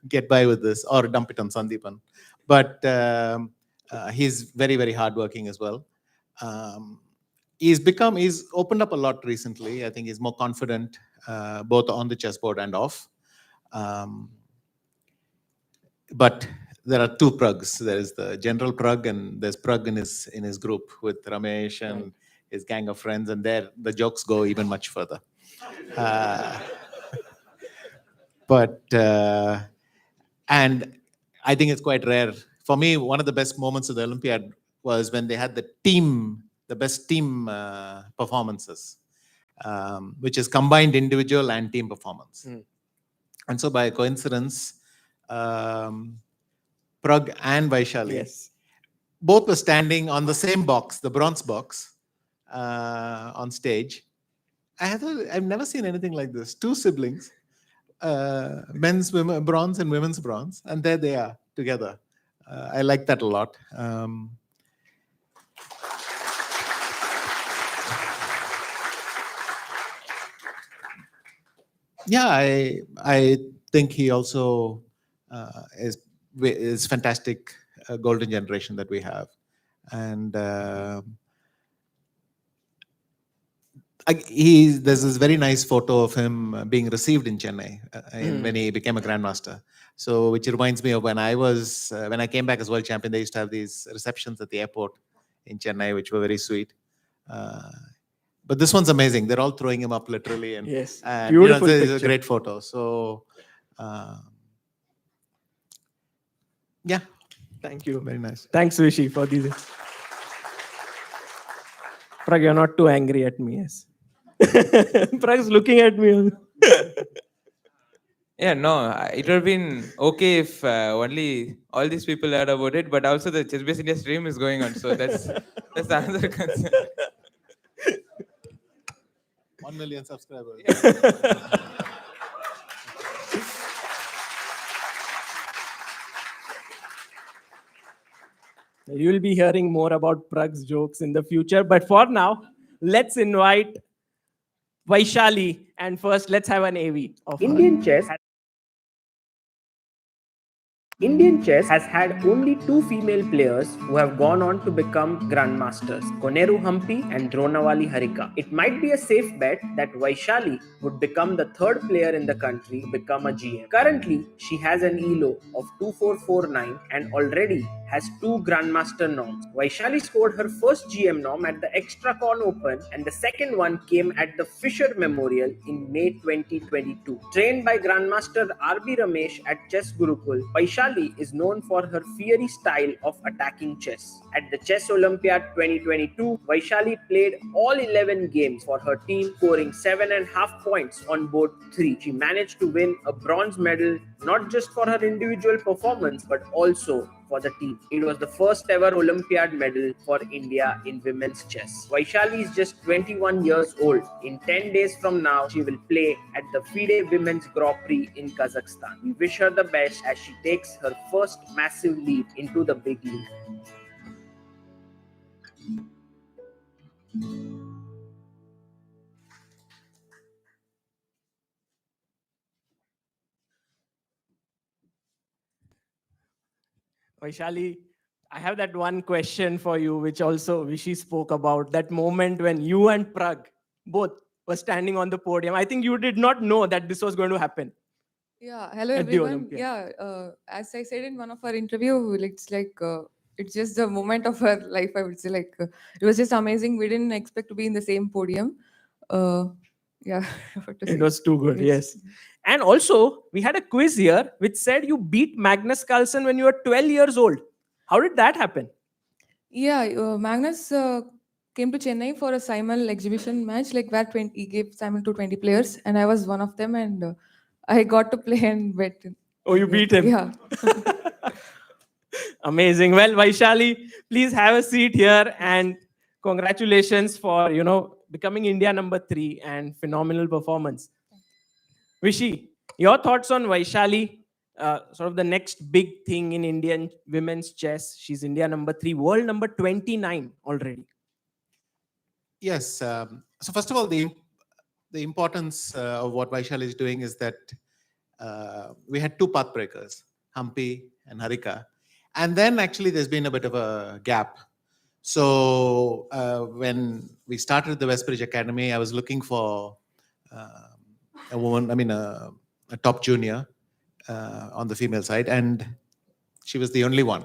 get by with this or dump it on Sandeepan. But he's very, very hardworking as well. He's opened up a lot recently. I think he's more confident both on the chessboard and off. But there are two Prags. There is the general Prag and there's Prag in his group with Ramesh and his gang of friends, and there the jokes go even much further. And I think it's quite rare. For me, one of the best moments of the Olympiad was when they had the best team performances, which is combined individual and team performance. And so by coincidence, Prag and Vaishali, both were standing on the same box, the bronze box, on stage. I've never seen anything like this. Two siblings, men's bronze and women's bronze, and there they are together. I like that a lot. Yeah, I think he also is fantastic golden generation that we have, and there's this very nice photo of him being received in Chennai when he became a grandmaster. So, which reminds me of when I came back as world champion. They used to have these receptions at the airport in Chennai, which were very sweet. But this one's amazing. They're all throwing him up literally, and beautiful it's a great photo. So, yeah. Thank you. Very nice. Thanks, Vishy, for these. Prag, you're not too angry at me, yes. Prag's looking at me. Yeah, no, it would have been okay if only all these people heard about it, but also the ChessBase India stream is going on, so that's another concern. 1 million subscribers. You'll be hearing more about Prag's jokes in the future, but for now, let's invite Vaishali, and first let's have an AV of her. Indian chess has had only two female players who have gone on to become grandmasters, Koneru Hampi and Dronawali Harika. It might be a safe bet that Vaishali would become the third player in the country to become a GM. Currently, she has an ELO of 2449 and already has 2 grandmaster noms. Vaishali scored her first GM nom at the Extracon Open, and the second one came at the Fisher Memorial in May 2022. Trained by Grandmaster R.B. Ramesh at Chess Gurukul, Vaishali is known for her fiery style of attacking chess. At the Chess Olympiad 2022, Vaishali played all 11 games for her team, scoring 7.5 points on board 3. She managed to win a bronze medal not just for her individual performance but also for the team. It was the first ever Olympiad medal for India in women's chess. Vaishali is just 21 years old. In 10 days from now, she will play at the FIDE Women's Grand Prix in Kazakhstan. We wish her the best as she takes her first massive leap into the big league. Vaishali, I have that one question for you, which also Vishy spoke about. That moment when you and Prag both were standing on the podium. I think you did not know that this was going to happen. Yeah, hello At the everyone. Olympiad. Yeah, as I said in one of our interview, it's like it's just the moment of our life. I would say like it was just amazing. We didn't expect to be in the same podium. Yeah, what to It say. was too good, yes. And also, we had a quiz here which said you beat Magnus Carlsen when you were 12 years old. How did that happen? Yeah, Magnus came to Chennai for a Simon exhibition match, like where he gave Simon to 20 players, and I was one of them, and I got to play and bet. Oh, you beat him? Yeah. Amazing. Well, Vaishali, please have a seat here, and congratulations for, becoming India number 3 and phenomenal performance. Vishy, your thoughts on Vaishali, sort of the next big thing in Indian women's chess. She's India number 3, world number 29 already. Yes. So first of all, the importance of what Vaishali is doing is that we had 2 path breakers, Hampi and Harika. And then actually there's been a bit of a gap. So when we started the Westbridge Academy, I was looking for a woman, a top junior on the female side, and she was the only one.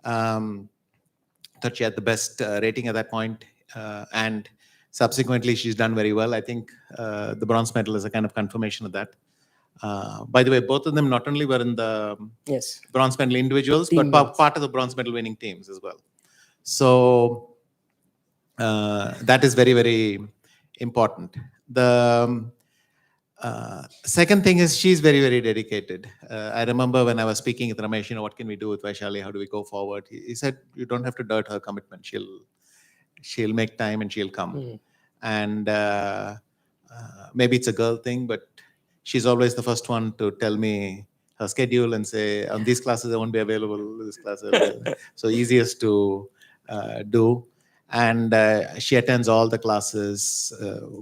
Thought she had the best rating at that point, and subsequently she's done very well. I think the bronze medal is a kind of confirmation of that. By the way, both of them not only were in the bronze medal individuals, Team but part of the bronze medal winning teams as well. So that is very, very important. The second thing is she's very, very dedicated. I remember when I was speaking with Ramesh, what can we do with Vaishali? How do we go forward? He said, you don't have to doubt her commitment. She'll make time and she'll come. And maybe it's a girl thing, but she's always the first one to tell me her schedule and say, on these classes I won't be available, this class so easiest to do. And she attends all the classes,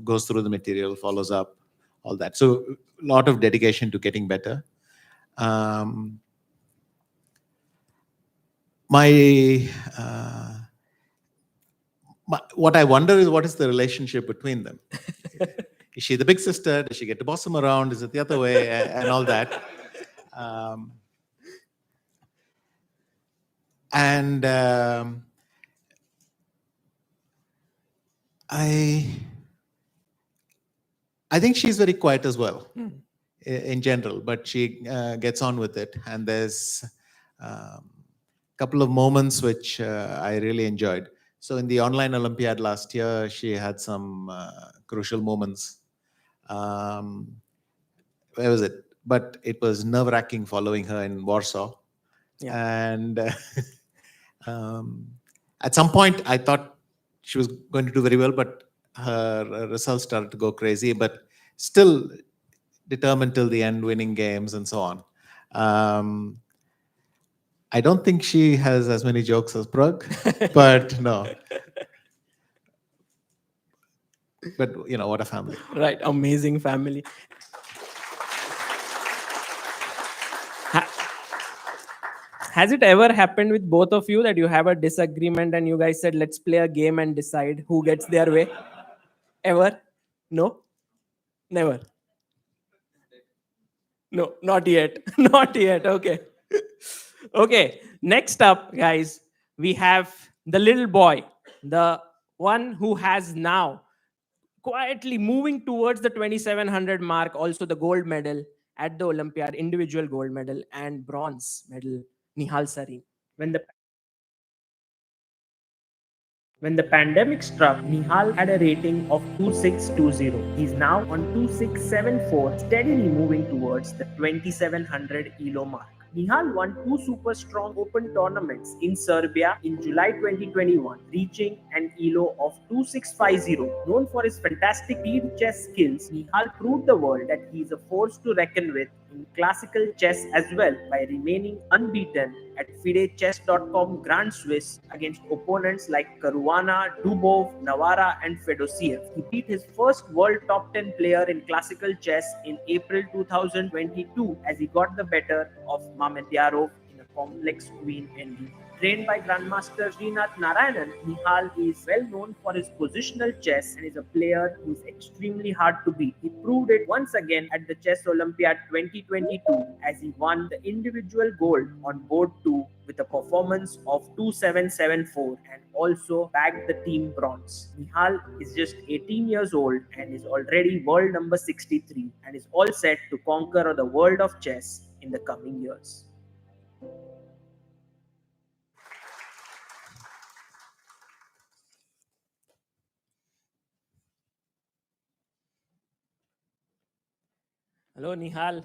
goes through the material, follows up, all that. So a lot of dedication to getting better. What I wonder is, what is the relationship between them? Is she the big sister? Does she get to boss him around? Is it the other way? And all that. I think she's very quiet as well, in general, but she gets on with it. And there's a couple of moments which I really enjoyed. So in the online Olympiad last year, she had some crucial moments. Where was it? But it was nerve-wracking following her in Warsaw. Yeah. And at some point, I thought she was going to do very well, but her results started to go crazy, but still determined till the end, winning games and so on. I don't think she has as many jokes as Prag, but no. But, what a family. Right, amazing family. Has it ever happened with both of you that you have a disagreement and you guys said, let's play a game and decide who gets their way? Ever? No? Never? No, not yet. Not yet. Okay. Okay. Next up, guys, we have the little boy, the one who has now quietly moving towards the 2700 mark, also the gold medal at the Olympiad, individual gold medal and bronze medal, Nihal Sarin. When the pandemic struck, Nihal had a rating of 2620. He's now on 2674, steadily moving towards the 2700 ELO mark. Nihal won 2 super strong open tournaments in Serbia in July 2021, reaching an ELO of 2650. Known for his fantastic speed chess skills, Nihal proved the world that he is a force to reckon with in classical chess as well by remaining unbeaten at FIDE-Chess.com Grand Swiss against opponents like Caruana, Dubov, Navara and Fedosiev. He beat his first world top 10 player in classical chess in April 2022 as he got the better of Mamedyarov in a complex queen endgame. Trained by Grandmaster Srinath Narayanan, Nihal is well known for his positional chess and is a player who is extremely hard to beat. He proved it once again at the Chess Olympiad 2022 as he won the individual gold on board 2 with a performance of 2774 and also bagged the team bronze. Nihal is just 18 years old and is already world number 63 and is all set to conquer the world of chess in the coming years. Hello, Nihal.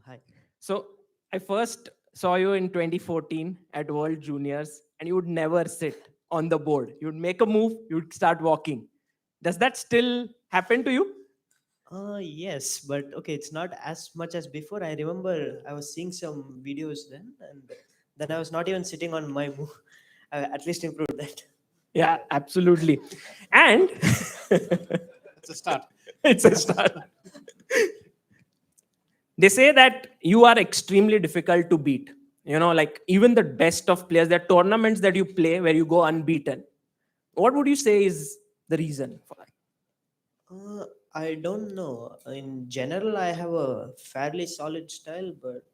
Hi. So I first saw you in 2014 at World Juniors, and you would never sit on the board. You would make a move, you would start walking. Does that still happen to you? Yes, but okay, it's not as much as before. I remember I was seeing some videos then, and then I was not even sitting on my move. I at least improved that. Yeah, absolutely. And It's a start. it's a start. They say that you are extremely difficult to beat. You know, like even the best of players, there are tournaments that you play where you go unbeaten. What would you say is the reason for that? I don't know. In general, I have a fairly solid style, but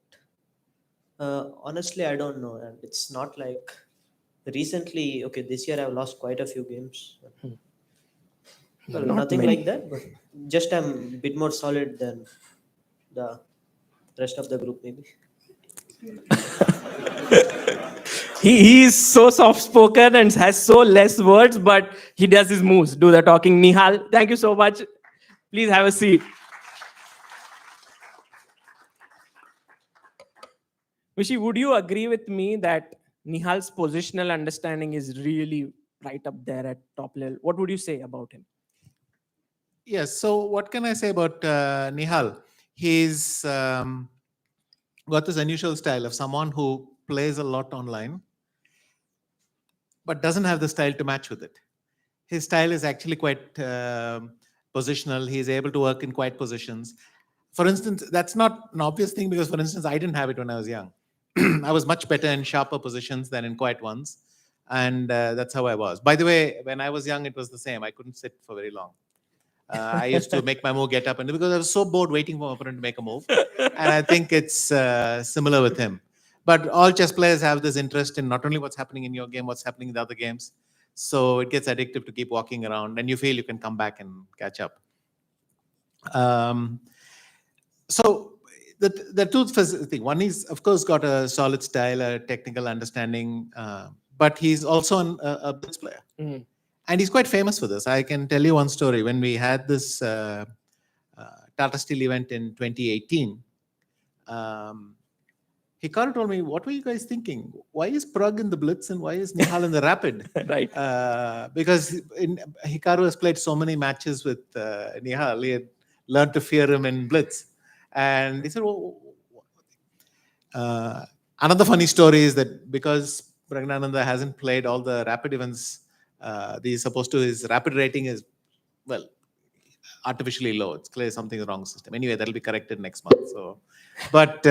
honestly, I don't know. And it's not like recently, okay, this year I've lost quite a few games. Well, Not nothing many. like that, but just I'm a bit more solid than the rest of the group, maybe. He is so soft spoken and has so less words, but he does his moves, do the talking. Nihal, thank you so much. Please have a seat. Vishy, would you agree with me that Nihal's positional understanding is really right up there at top level? What would you say about him? Yes. So what can I say about Nihal? He's got this unusual style of someone who plays a lot online, but doesn't have the style to match with it. His style is actually quite positional. He's able to work in quiet positions. For instance, that's not an obvious thing because, for instance, I didn't have it when I was young. I was much better in sharper positions than in quiet ones. And that's how I was. By the way, when I was young, it was the same. I couldn't sit for very long. I used to make my move, get up, and because I was so bored waiting for my opponent to make a move. And I think it's similar with him. But all chess players have this interest in not only what's happening in your game, what's happening in the other games. So it gets addictive to keep walking around, and you feel you can come back and catch up. So the two thing. One is, of course, got a solid style, a technical understanding, but he's also a blitz player. Mhm. And he's quite famous for this. I can tell you one story. When we had this Tata Steel event in 2018, Hikaru told me, "What were you guys thinking? Why is Pragg in the blitz and why is Nihal in the rapid?" Right. Because Hikaru has played so many matches with Nihal, he had learned to fear him in blitz. And he said, another funny story is that because Praggnanandhaa hasn't played all the rapid events, his rapid rating is, well, artificially low. It's clear something's wrong with the system. Anyway, that'll be corrected next month. So, but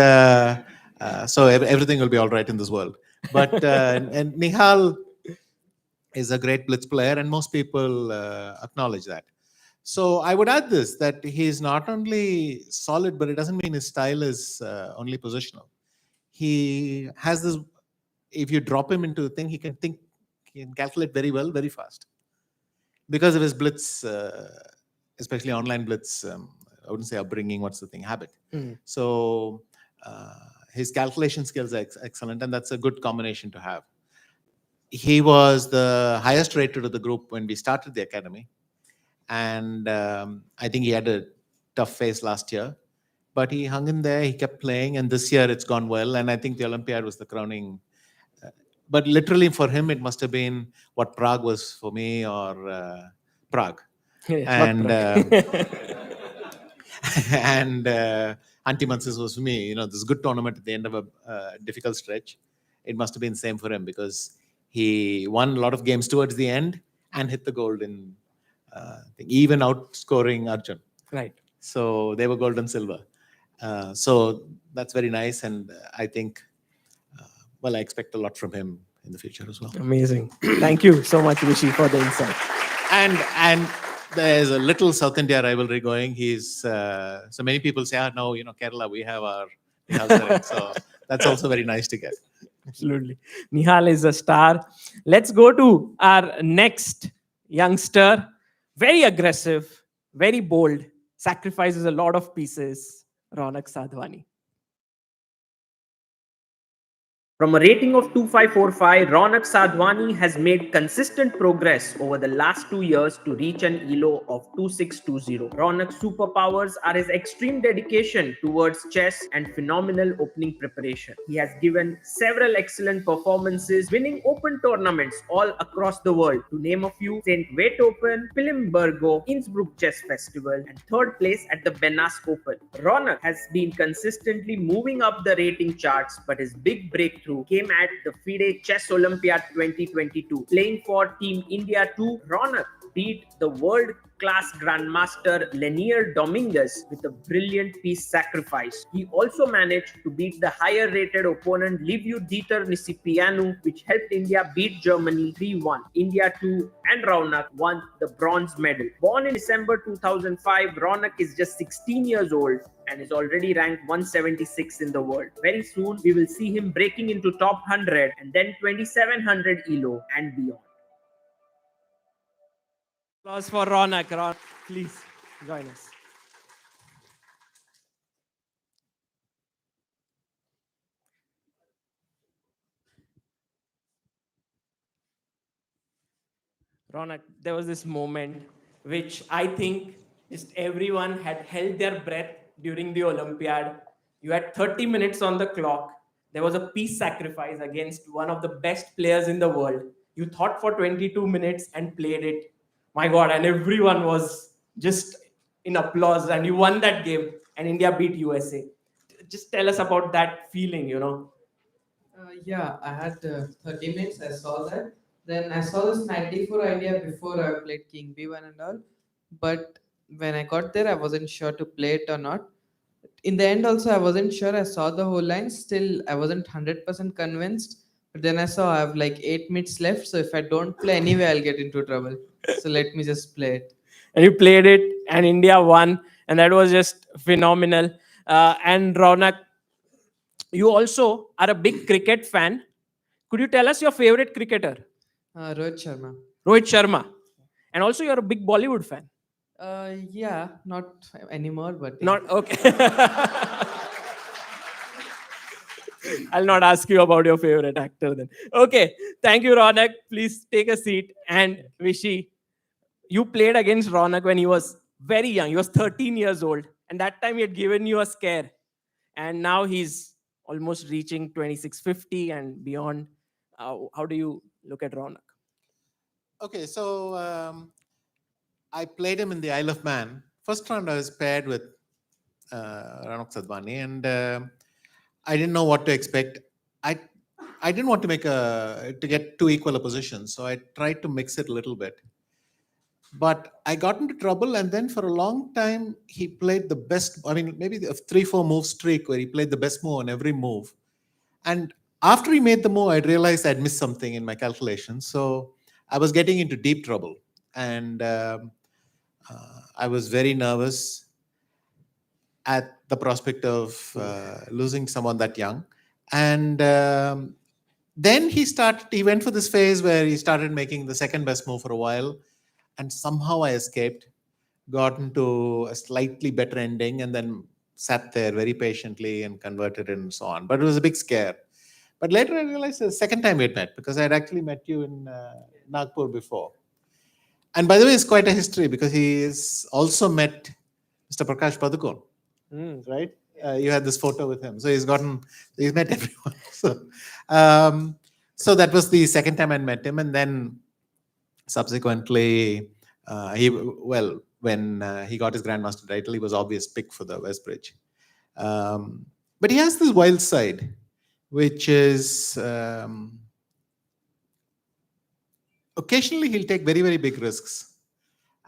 so everything will be all right in this world. But and Nihal is a great blitz player, and most people acknowledge that. So I would add this, that he's not only solid, but it doesn't mean his style is only positional. He has this, if you drop him into a thing, he can calculate very well, very fast. Because of his blitz, especially online blitz, I wouldn't say upbringing, what's the thing, habit. Mhm. So his calculation skills are excellent, and that's a good combination to have. He was the highest rated of the group when we started the academy. And I think he had a tough phase last year, but he hung in there, he kept playing, and this year it's gone well. And I think the Olympiad was the crowning. But literally for him, it must have been what Prague was for me, or Prague. And and Antimansis was for me, this good tournament at the end of a difficult stretch. It must have been the same for him because he won a lot of games towards the end and hit the gold in even outscoring Arjun. Right. So they were gold and silver. So that's very nice. And I think I expect a lot from him in the future as well. Amazing. Thank you so much, Vishy, for the insight. And there's a little South India rivalry going. So many people say, no, Kerala, we have our Nihal. So that's also very nice to get. Absolutely. Nihal is a star. Let's go to our next youngster. Very aggressive, very bold, sacrifices a lot of pieces. Ronald Sadwani. From a rating of 2545, Ronald Sadwani has made consistent progress over the last 2 years to reach an ELO of 2620. Ronald's superpowers are his extreme dedication towards chess and phenomenal opening preparation. He has given several excellent performances, winning open tournaments all across the world. To name a few, St. Veit Open, Pilimbergo, Innsbruck Chess Festival, and third place at the Benasque Open. Ronald has been consistently moving up the rating charts, but his big breakthrough came at the FIDE Chess Olympiad 2022. Playing for Team India 2, Raunak beat the world-class grandmaster Lenier Dominguez with a brilliant piece sacrifice. He also managed to beat the higher-rated opponent Liviu Dieter Nisipianu, which helped India beat Germany 3-1. India 2 and Raunak won the bronze medal. Born in December 2005, Raunak is just 16 years old and is already ranked 176 in the world. Very soon, we will see him breaking into top 100 and then 2700 ELO and beyond. Applause for Raunak. Please join us. Raunak, there was this moment which I think just everyone had held their breath during the Olympiad. You had 30 minutes on the clock. There was a piece sacrifice against one of the best players in the world. You thought for 22 minutes and played it. My God, and everyone was just in applause, and you won that game, and India beat USA. Just tell us about that feeling, Yeah, I had 30 minutes. I saw that. Then I saw this knight d4 idea before I played king b1 and all. But when I got there, I wasn't sure to play it or not. In the end, also, I wasn't sure. I saw the whole line. Still, I wasn't 100% convinced. But then I saw I have like 8 minutes left. So if I don't play anyway, I'll get into trouble. So let me just play it. And you played it, and India won, and that was just phenomenal. And Raunak, you also are a big cricket fan. Could you tell us your favorite cricketer? Rohit Sharma. Rohit Sharma. And also you're a big Bollywood fan. Yeah, not anymore, but... Not, okay. I'll not ask you about your favorite actor then. Okay, thank you, Raunak. Please take a seat. And Vishy, you played against Raunak when he was very young. He was 13 years old. And that time he had given you a scare. And now he's almost reaching 2650 and beyond. How do you look at Raunak? Okay, so I played him in the Isle of Man. First round I was paired with Ronald Sadwani, and I didn't know what to expect. I didn't want to get too equal a position, so I tried to mix it a little bit. But I got into trouble, and then for a long time he played the best. I mean, maybe a 3-4 move streak where he played the best move on every move. And after he made the move, I realized I'd missed something in my calculations. So I was getting into deep trouble, and I was very nervous at the prospect of losing someone that young. And then he went for this phase where he started making the second best move for a while, and somehow I escaped, got into a slightly better ending, and then sat there very patiently and converted and so on. But it was a big scare. But later I realized the second time we had met, because I had actually met you in Nagpur before. And by the way, it's quite a history, because he has also met Mr. Prakash Padukone, right? You had this photo with him. So he's met everyone. So that was the second time I met him. And then subsequently, when he got his grandmaster title, he was obvious pick for the Westbridge. But he has this wild side, which is occasionally he'll take very, very big risks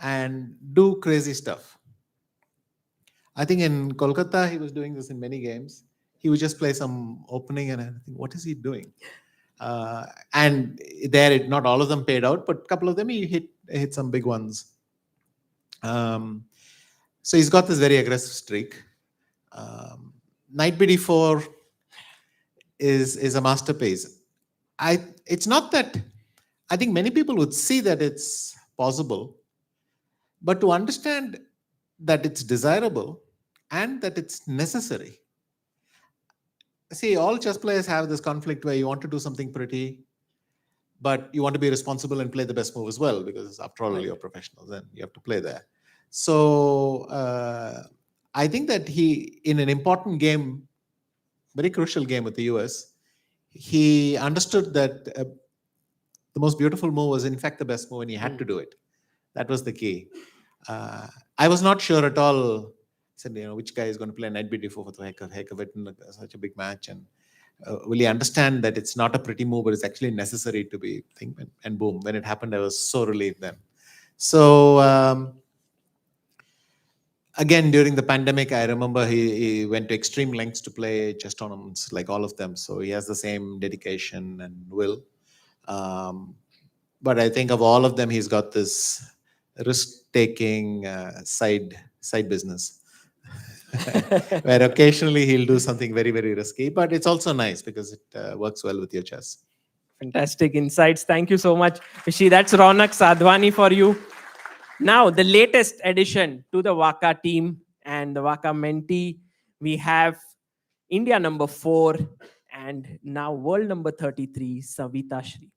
and do crazy stuff. I think in Kolkata, he was doing this in many games. he would just play some opening and I think, what is he doing? And there, not all of them paid out, but a couple of them he hit some big ones. So he's got this very aggressive streak. Knight bd4 is a masterpiece. It's not that, I think many people would see that it's possible, but to understand that it's desirable and that it's necessary. See, all chess players have this conflict where you want to do something pretty, but you want to be responsible and play the best move as well, because after all, you're professionals and you have to play there. So I think that he, in an important game, very crucial game with the US, he understood that the most beautiful move was in fact the best move and he had to do it. That was the key. I was not sure at all. I said, which guy is going to play knight bd4 for the heck of it in such a big match? And will he understand that it's not a pretty move, but it's actually necessary to be thinking? And boom, when it happened, I was so relieved then. So again, during the pandemic, I remember he went to extreme lengths to play chess tournaments, like all of them. So he has the same dedication and will. But I think of all of them, he's got this risk-taking side business. Where occasionally he'll do something very, very risky, but it's also nice because it works well with your chess. Fantastic insights. Thank you so much, Vishy. That's Ronald Sadwani for you. Now, the latest addition to the WACA team and the WACA mentee, we have India number 4 and now world number 33, Savitashri.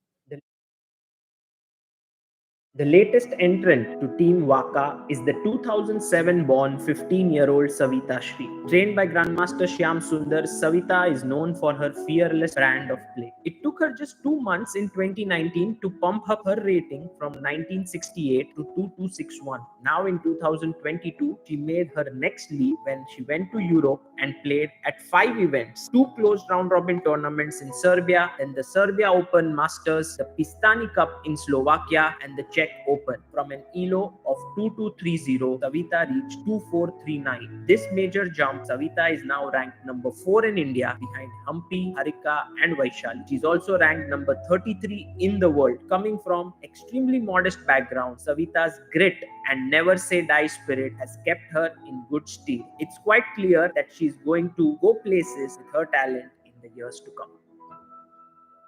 The latest entrant to Team WACA is the 2007-born 15-year-old Savitashri. Trained by Grandmaster Shyam Sundar, Savita is known for her fearless brand of play. It took her just 2 months in 2019 to pump up her rating from 1968 to 2261. Now in 2022, she made her next leap when she went to Europe and played at 5 events, 2 closed round-robin tournaments in Serbia, then the Serbia Open Masters, the Pistani Cup in Slovakia, and the Czech Open. From an ELO of 2230, Savita reached 2439. This major jump, Savita is now ranked number 4 in India behind Hampi, Harika and Vaishali. She's also ranked number 33 in the world. Coming from extremely modest background, Savita's grit and never say die spirit has kept her in good stead. It's quite clear that she's going to go places with her talent in the years to come.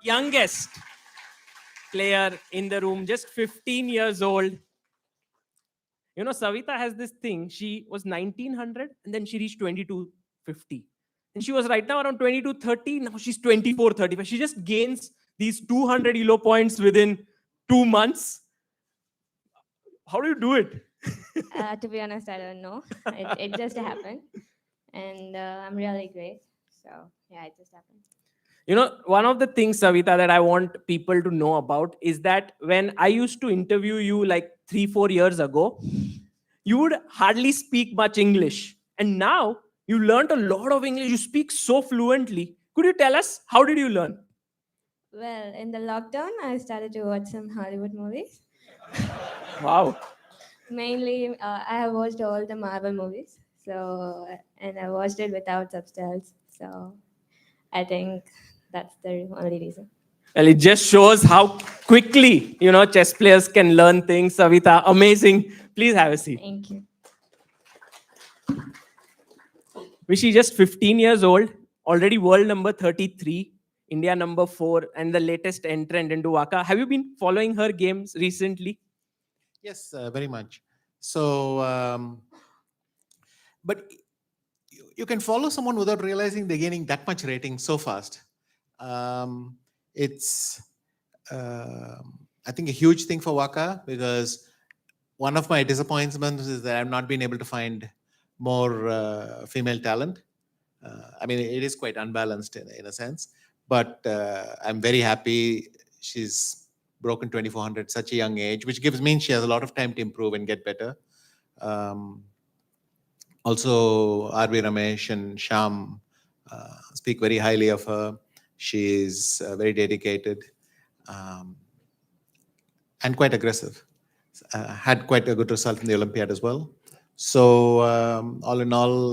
Youngest player in the room, just 15 years old. Savita has this thing. She was 1900 and then she reached 2250. And she was right now around 2230. Now she's 2435. She just gains these 200 ELO points within 2 months. How do you do it? To be honest, I don't know. It just happened. And I'm really great. So yeah, it just happened. One of the things, Savita, that I want people to know about is that when I used to interview you like 3-4 years ago, you would hardly speak much English. And now you learned a lot of English. You speak so fluently. Could you tell us, how did you learn? Well, in the lockdown, I started to watch some Hollywood movies. Wow. Mainly, I have watched all the Marvel movies. And I watched it without subtitles. So I think that's the only reason. Well, it just shows how quickly, chess players can learn things. Savita, amazing. Please have a seat. Thank you. Vishy, just 15 years old, already world number 33, India number 4, and the latest entrant into WACA. Have you been following her games recently? Yes, very much. So, but you can follow someone without realizing they're gaining that much rating so fast. It's, I think, a huge thing for WACA, because one of my disappointments is that I've not been able to find more female talent. I mean, it is quite unbalanced in a sense, but I'm very happy she's broken 2400 such a young age, which means she has a lot of time to improve and get better. Also, R.V. Ramesh and Shyam speak very highly of her. She's very dedicated and quite aggressive. Had quite a good result in the Olympiad as well. So all in all,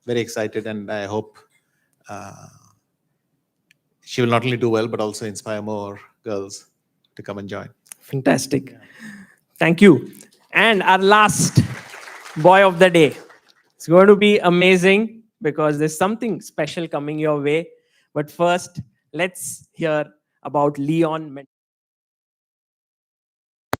very excited, and I hope she will not only do well, but also inspire more girls to come and join. Fantastic. Thank you. And our last boy of the day. It's going to be amazing because there's something special coming your way. But first, let's hear about Leon.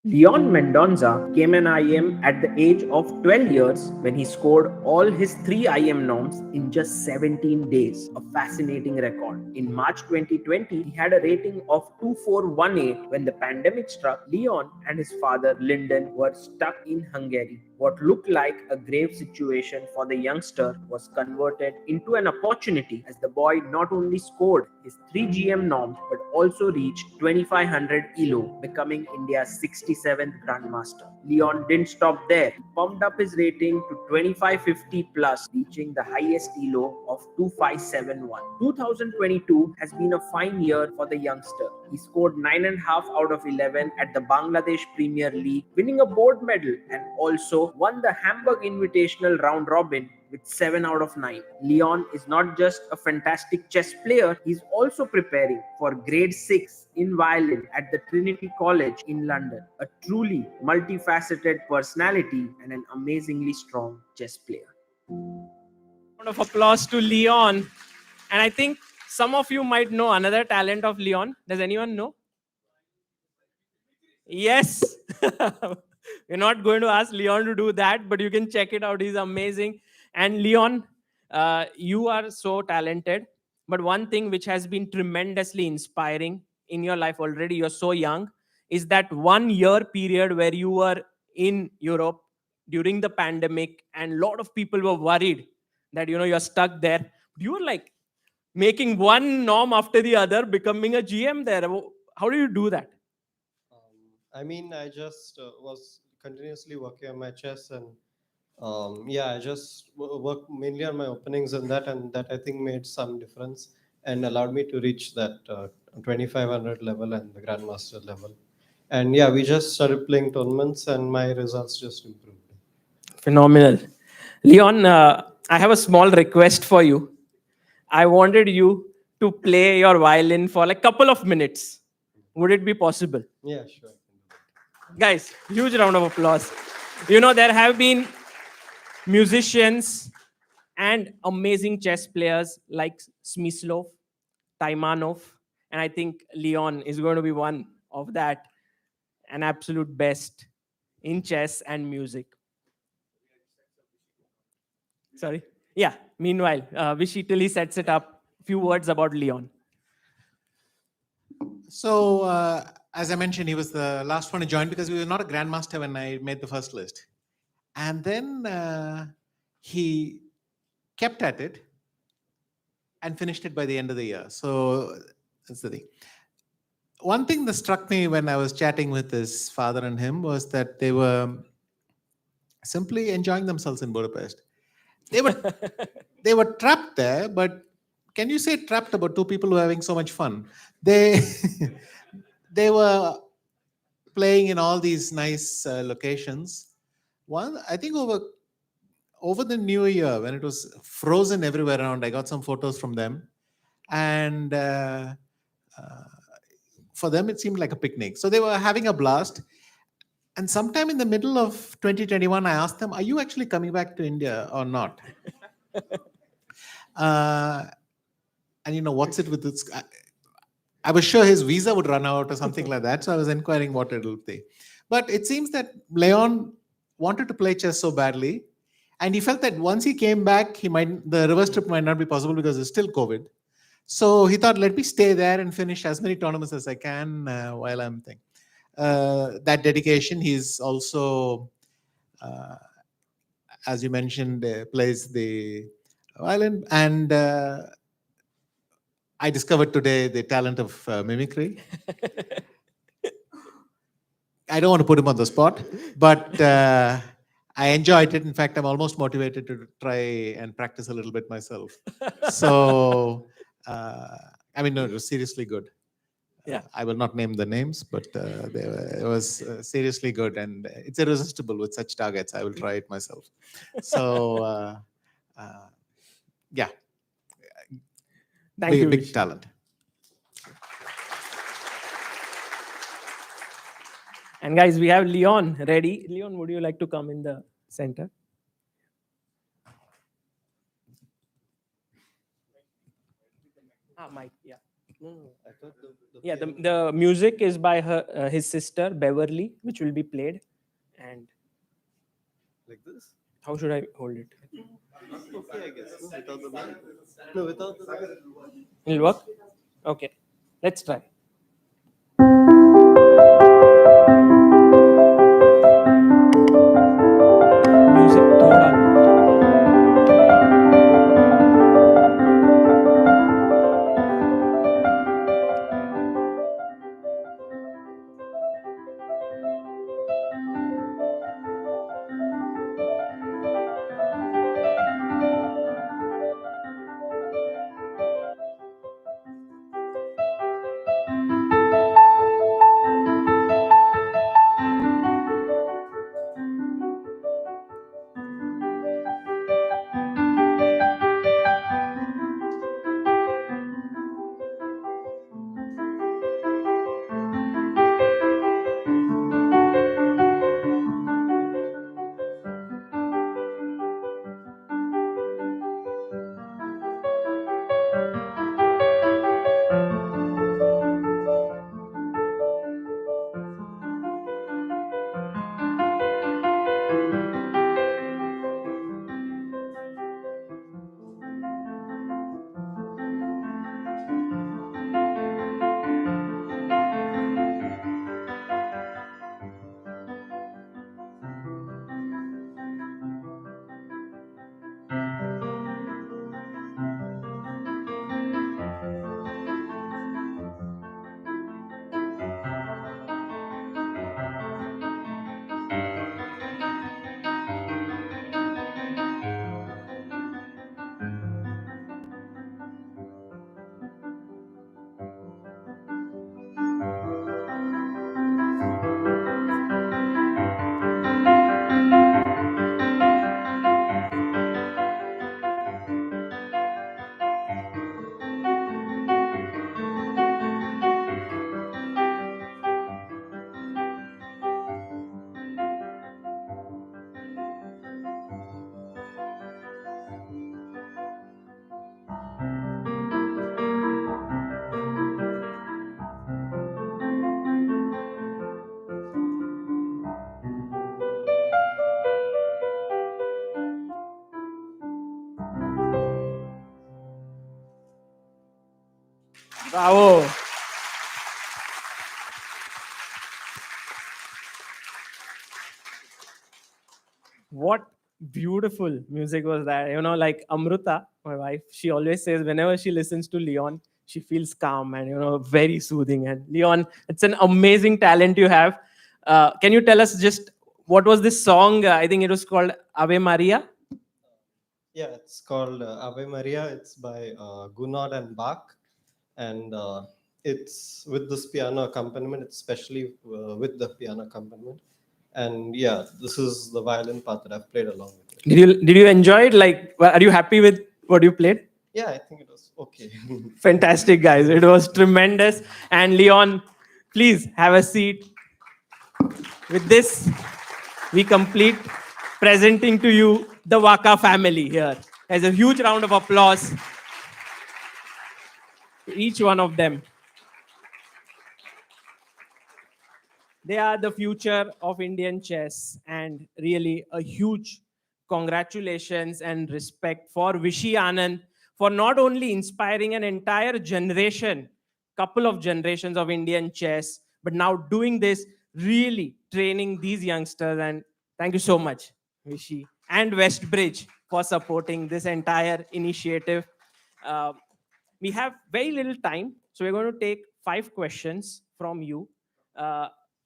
Leon Mendonca came an IM at the age of 12 years when he scored all his 3 IM norms in just 17 days, a fascinating record. In March 2020, he had a rating of 2418 when the pandemic struck. Leon and his father Lyndon were stuck in Hungary. What looked like a grave situation for the youngster was converted into an opportunity as the boy not only scored his 3 GM norms but also reached 2500 ELO, becoming India's 67th Grandmaster. Leon didn't stop there. He pumped up his rating to 2550 plus, reaching the highest ELO of 2571. 2022 has been a fine year for the youngster. He scored 9.5 out of 11 at the Bangladesh Premier League, winning a gold medal, and also won the Hamburg Invitational round robin with 7 out of 9. Leon is not just a fantastic chess player, he's also preparing for grade 6 in violin at the Trinity College in London. A truly multifaceted personality and an amazingly strong chess player. Round of applause to Leon. And I think some of you might know another talent of Leon. Does anyone know? Yes. We're not going to ask Leon to do that, but you can check it out. He's amazing. And Leon, you are so talented. But one thing which has been tremendously inspiring in your life already, you're so young, is that 1 year period where you were in Europe during the pandemic and a lot of people were worried that, you're stuck there. You were like making one norm after the other, becoming a GM there. How do you do that? I mean, I just was continuously working on my chess, and I just worked mainly on my openings and that I think made some difference and allowed me to reach that 2500 level and the Grandmaster level. And we just started playing tournaments and my results just improved. Phenomenal. Leon, I have a small request for you. I wanted you to play your violin for like a couple of minutes. Would it be possible? Yeah, sure. Guys, huge round of applause. There have been musicians and amazing chess players like Smyslov, Taimanov, and I think Leon is going to be one of that, an absolute best in chess and music. Sorry? Yeah, meanwhile, Vishy, till he sets it up, a few words about Leon. So, as I mentioned, he was the last one to join because we were not a Grandmaster when I made the first list. And then he kept at it and finished it by the end of the year. So that's the thing. One thing that struck me when I was chatting with his father and him was that they were simply enjoying themselves in Budapest. They were trapped there, but can you say trapped about two people who are having so much fun? They were playing in all these nice locations. One, I think over the New Year, when it was frozen everywhere around, I got some photos from them. And for them, it seemed like a picnic. So they were having a blast. And sometime in the middle of 2021, I asked them, are you actually coming back to India or not? And what's it with this? I was sure his visa would run out or something like that. So I was inquiring what it'll be. But it seems that Leon wanted to play chess so badly. And he felt that once he came back, the reverse trip might not be possible because there's still COVID. So he thought, let me stay there and finish as many tournaments as I can while I'm thinking. That dedication, he's also, as you mentioned, plays the violin. And I discovered today the talent of mimicry. I don't want to put him on the spot, but I enjoyed it. In fact, I'm almost motivated to try and practice a little bit myself. So, no, it was seriously good. Yeah. I will not name the names, but it was seriously good, and it's irresistible with such targets. I will try it myself. So, Thank you, big Vishy. talent. And guys, we have Leon ready. Leon, would you like to come in the center? Mike, yeah. I thought Yeah, the music is by his sister Beverly, which will be played. And like this? how should I hold it? Okay, I guess. No, without the mic. No, without the mic. It'll work? Okay, let's try. Music thoda Bravo. What beautiful music was that? You know, like Amruta, my wife, she always says whenever she listens to Leon, she feels calm and, you know, very soothing. And Leon, it's an amazing talent you have. Can you tell us just what was this song? I think it was called Ave Maria. Yeah, it's called Ave Maria. It's by Gounod and Bach. And it's with this piano accompaniment, especially with the piano accompaniment. And yeah, this is the violin part that I've played along with it. Did you enjoy it? Like, are you happy with what you played? Yeah, I think it was okay. Fantastic, guys. It was tremendous. And Leon, please have a seat. With this, we complete presenting to you the WACA family here. As a huge round of applause to each one of them. They are the future of Indian chess, and really a huge congratulations and respect for Vishy Anand for not only inspiring an entire generation, couple of generations of Indian chess, but now doing this, really training these youngsters. And thank you so much, Vishy and Westbridge, for supporting this entire initiative. We have very little time, so we're going to take 5 questions from you.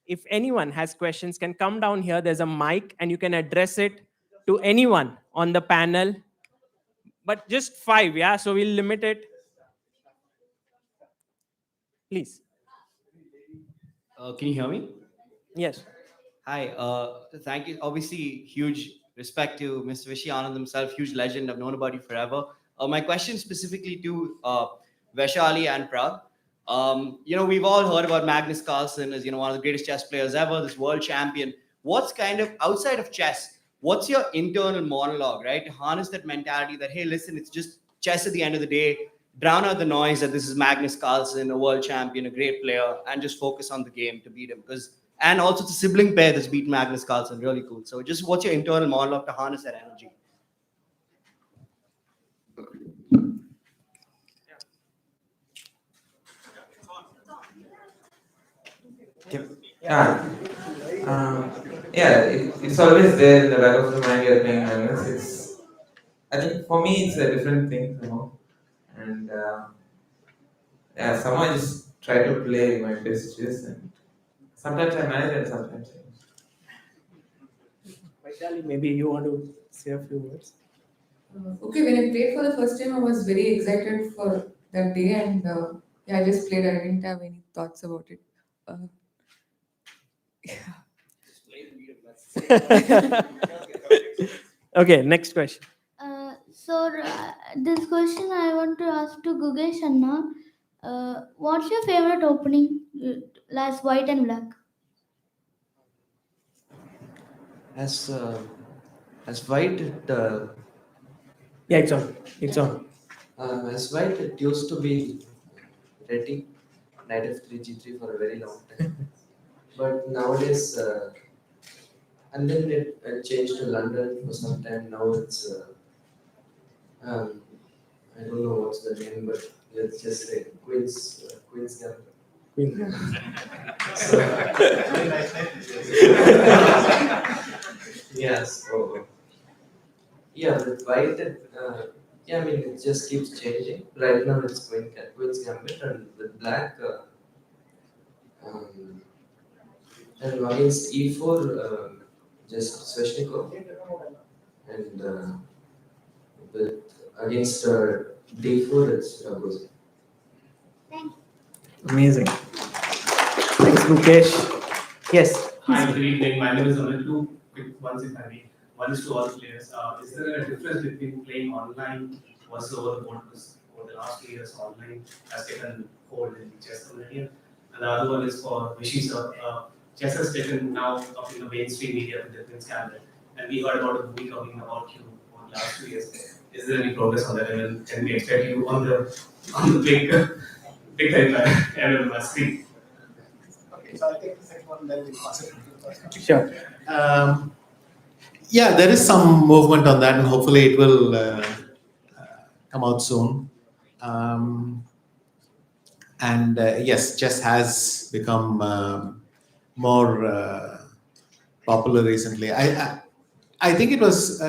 If anyone has questions, can come down here. There's a mic and you can address it to anyone on the panel. But just 5, yeah? So we'll limit it. Please. Can you hear me? Yes. Hi. Thank you. Obviously, huge respect to Mr. Vishy Anand himself, huge legend. I've known about you forever. My question specifically to Vaishali and Prag. We've all heard about Magnus Carlsen as, one of the greatest chess players ever, this world champion. What's kind of outside of chess? What's your internal monologue, right? To harness that mentality that, hey, listen, it's just chess at the end of the day. Drown out the noise that this is Magnus Carlsen, a world champion, a great player, and just focus on the game to beat him. And also it's a sibling pair that's beat Magnus Carlsen, really cool. So just what's your internal monologue to harness that energy? It's always there in the back of the mind. You're playing Magnus. I think for me it's a different thing, and somehow I just try to play my best chess, and sometimes I manage and sometimes I don't. Vaishali, maybe you want to say a few words. Okay, when I played for the first time, I was very excited for that day, and I just played. I didn't have any thoughts about it. Okay, next question. This question I want to ask to Gukesh Anna. What's your favorite opening? Last white and black. As white, Yeah, it's on. It's on. as white, it used to be ready, knight f3, g3 for a very long time. But nowadays, and then it changed to London for some time. Now it's, I don't know what's the name, but let's just say Queen's Gambit. Yes. Yeah, with white, it just keeps changing. Right now it's Queen's Gambit, and with black, and against e4, just Sveshnikov, and with against d4, it's Raghose. Amazing. Thanks, Gukesh. Yes. Hi, good evening. My name is Ronald. Two quick ones, if I may. One is to all the players. Is there a difference between playing online versus over the board? Because over the last 2 years, online has taken hold in the chess community. And the other one is for Vishy sir. Chess has taken now up in the mainstream media with the Prince Gambit. And we heard about a movie coming about you over the last 2 years. Is there any progress on that? And can we expect you on the big time end of the screen? Okay, so I'll take the second one, then we'll pass it to the first one. Sure. Yeah, there is some movement on that, and hopefully it will come out soon. Yes, chess has become more popular recently. I think it was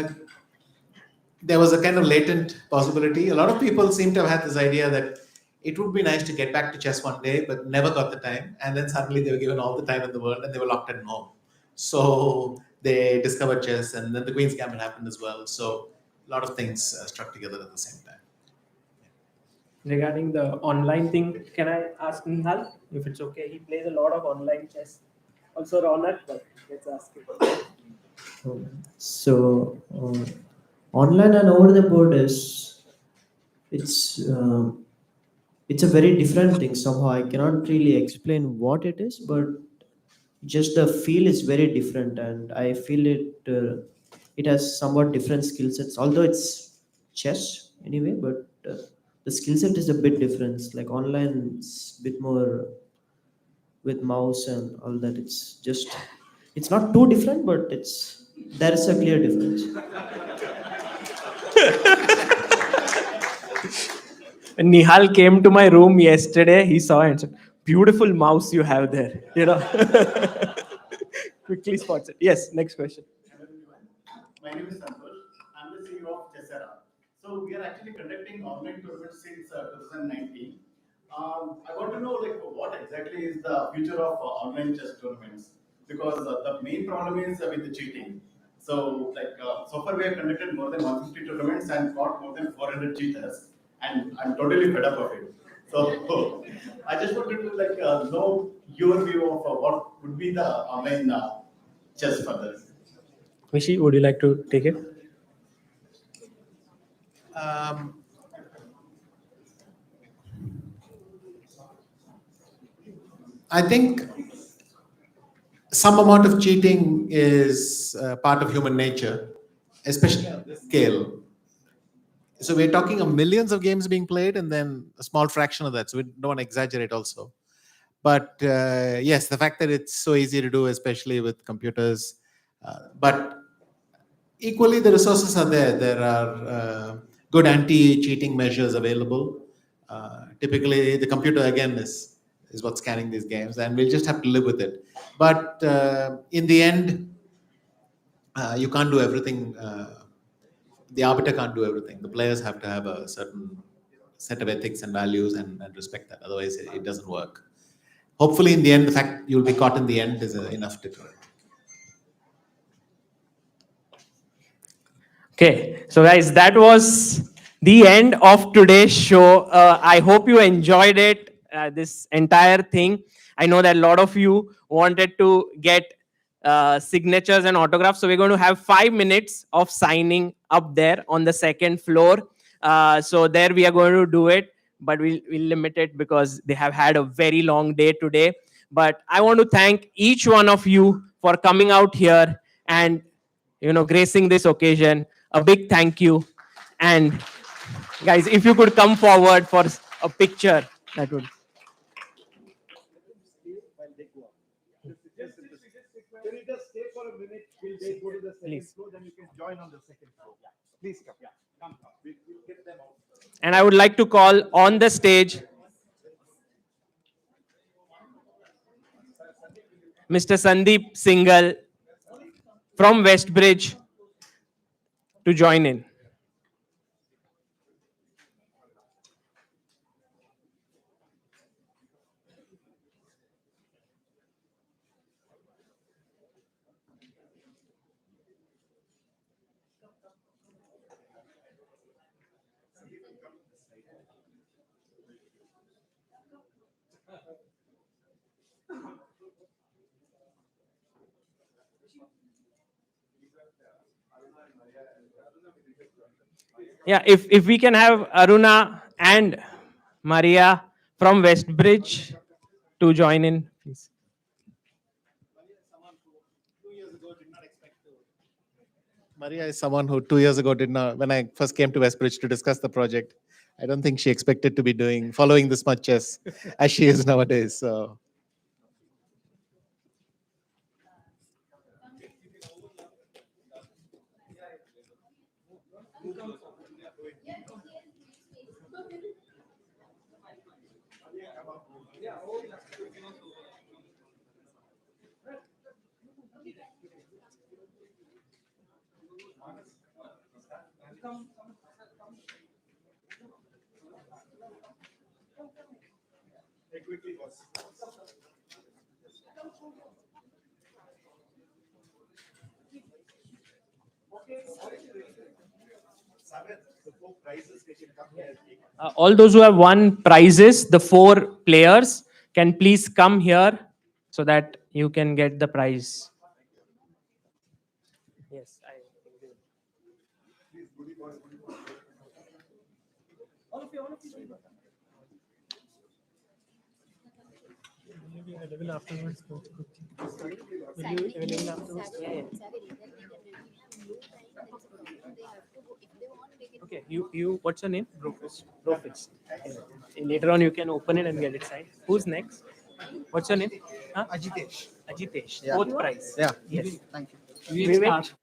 there was a kind of latent possibility. A lot of people seem to have had this idea that it would be nice to get back to chess one day, but never got the time. And then suddenly they were given all the time in the world, and they were locked at home. So they discovered chess, and then the Queen's Gambit happened as well. So a lot of things struck together at the same time. Regarding the online thing, can I ask Nihal if it's okay? He plays a lot of online chess. Also Raunak, but let's ask him. So online and over the board it's a very different thing. Somehow I cannot really explain what it is, but just the feel is very different, and I feel it has somewhat different skill sets. Although it's chess anyway, but the skill set is a bit different. Like online, it's a bit more with mouse and all that. It's not too different, but there is a clear difference. When Nihal came to my room yesterday, he saw and said, "Beautiful mouse you have there." Quickly spots it. Yes, next question. My name is Samford. I'm the CEO of Chessera. So we are actually conducting online tournaments since 2019. I want to know what exactly is the future of online chess tournaments, because the main problem is with the cheating. So so far we have conducted more than 150 tournaments and got more than 400 cheaters, and I'm totally fed up of it. So I just wanted to know your view of what would be the online chess further. Vishy, would you like to take it? I think some amount of cheating is part of human nature, especially on this scale. So we're talking of millions of games being played and then a small fraction of that. So we don't want to exaggerate also. But yes, the fact that it's so easy to do, especially with computers, but equally the resources are there. There are good anti-cheating measures available. Typically, the computer again is what's scanning these games, and we'll just have to live with it. But in the end, you can't do everything. The arbiter can't do everything. The players have to have a certain set of ethics and values and respect that. Otherwise, it doesn't work. Hopefully, in the end, the fact you'll be caught in the end is enough deterrent. Okay, so guys, that was the end of today's show. I hope you enjoyed it, this entire thing. I know that a lot of you wanted to get signatures and autographs, so we're going to have 5 minutes of signing up there on the second floor. So there we are going to do it, but we'll limit it because they have had a very long day today. But I want to thank each one of you for coming out here and gracing this occasion. A big thank you. And guys, if you could come forward for a picture, that would. Can you just stay for a minute? We'll go to the second floor, then you can join on the second floor. Please come. Come. We'll get them out. And I would like to call on the stage Mr. Sandeep Singhal from Westbridge to join in. Yeah, if we can have Aruna and Maria from Westbridge to join in, please. Maria is someone who 2 years ago did not, when I first came to Westbridge to discuss the project, I don't think she expected to be following this much chess as she is nowadays. So. All those who have won prizes, the 4 players, can please come here so that you can get the prize. Yes, Maybe available afterwards. Will you available afterwards? Yeah. Okay, you what's your name? Brofist. Later on you can open it and get it signed. Who's next? What's your name? Huh? Ajitesh. Ajitesh. Yeah. Fourth prize. Yeah. Yes. Thank you. We will start.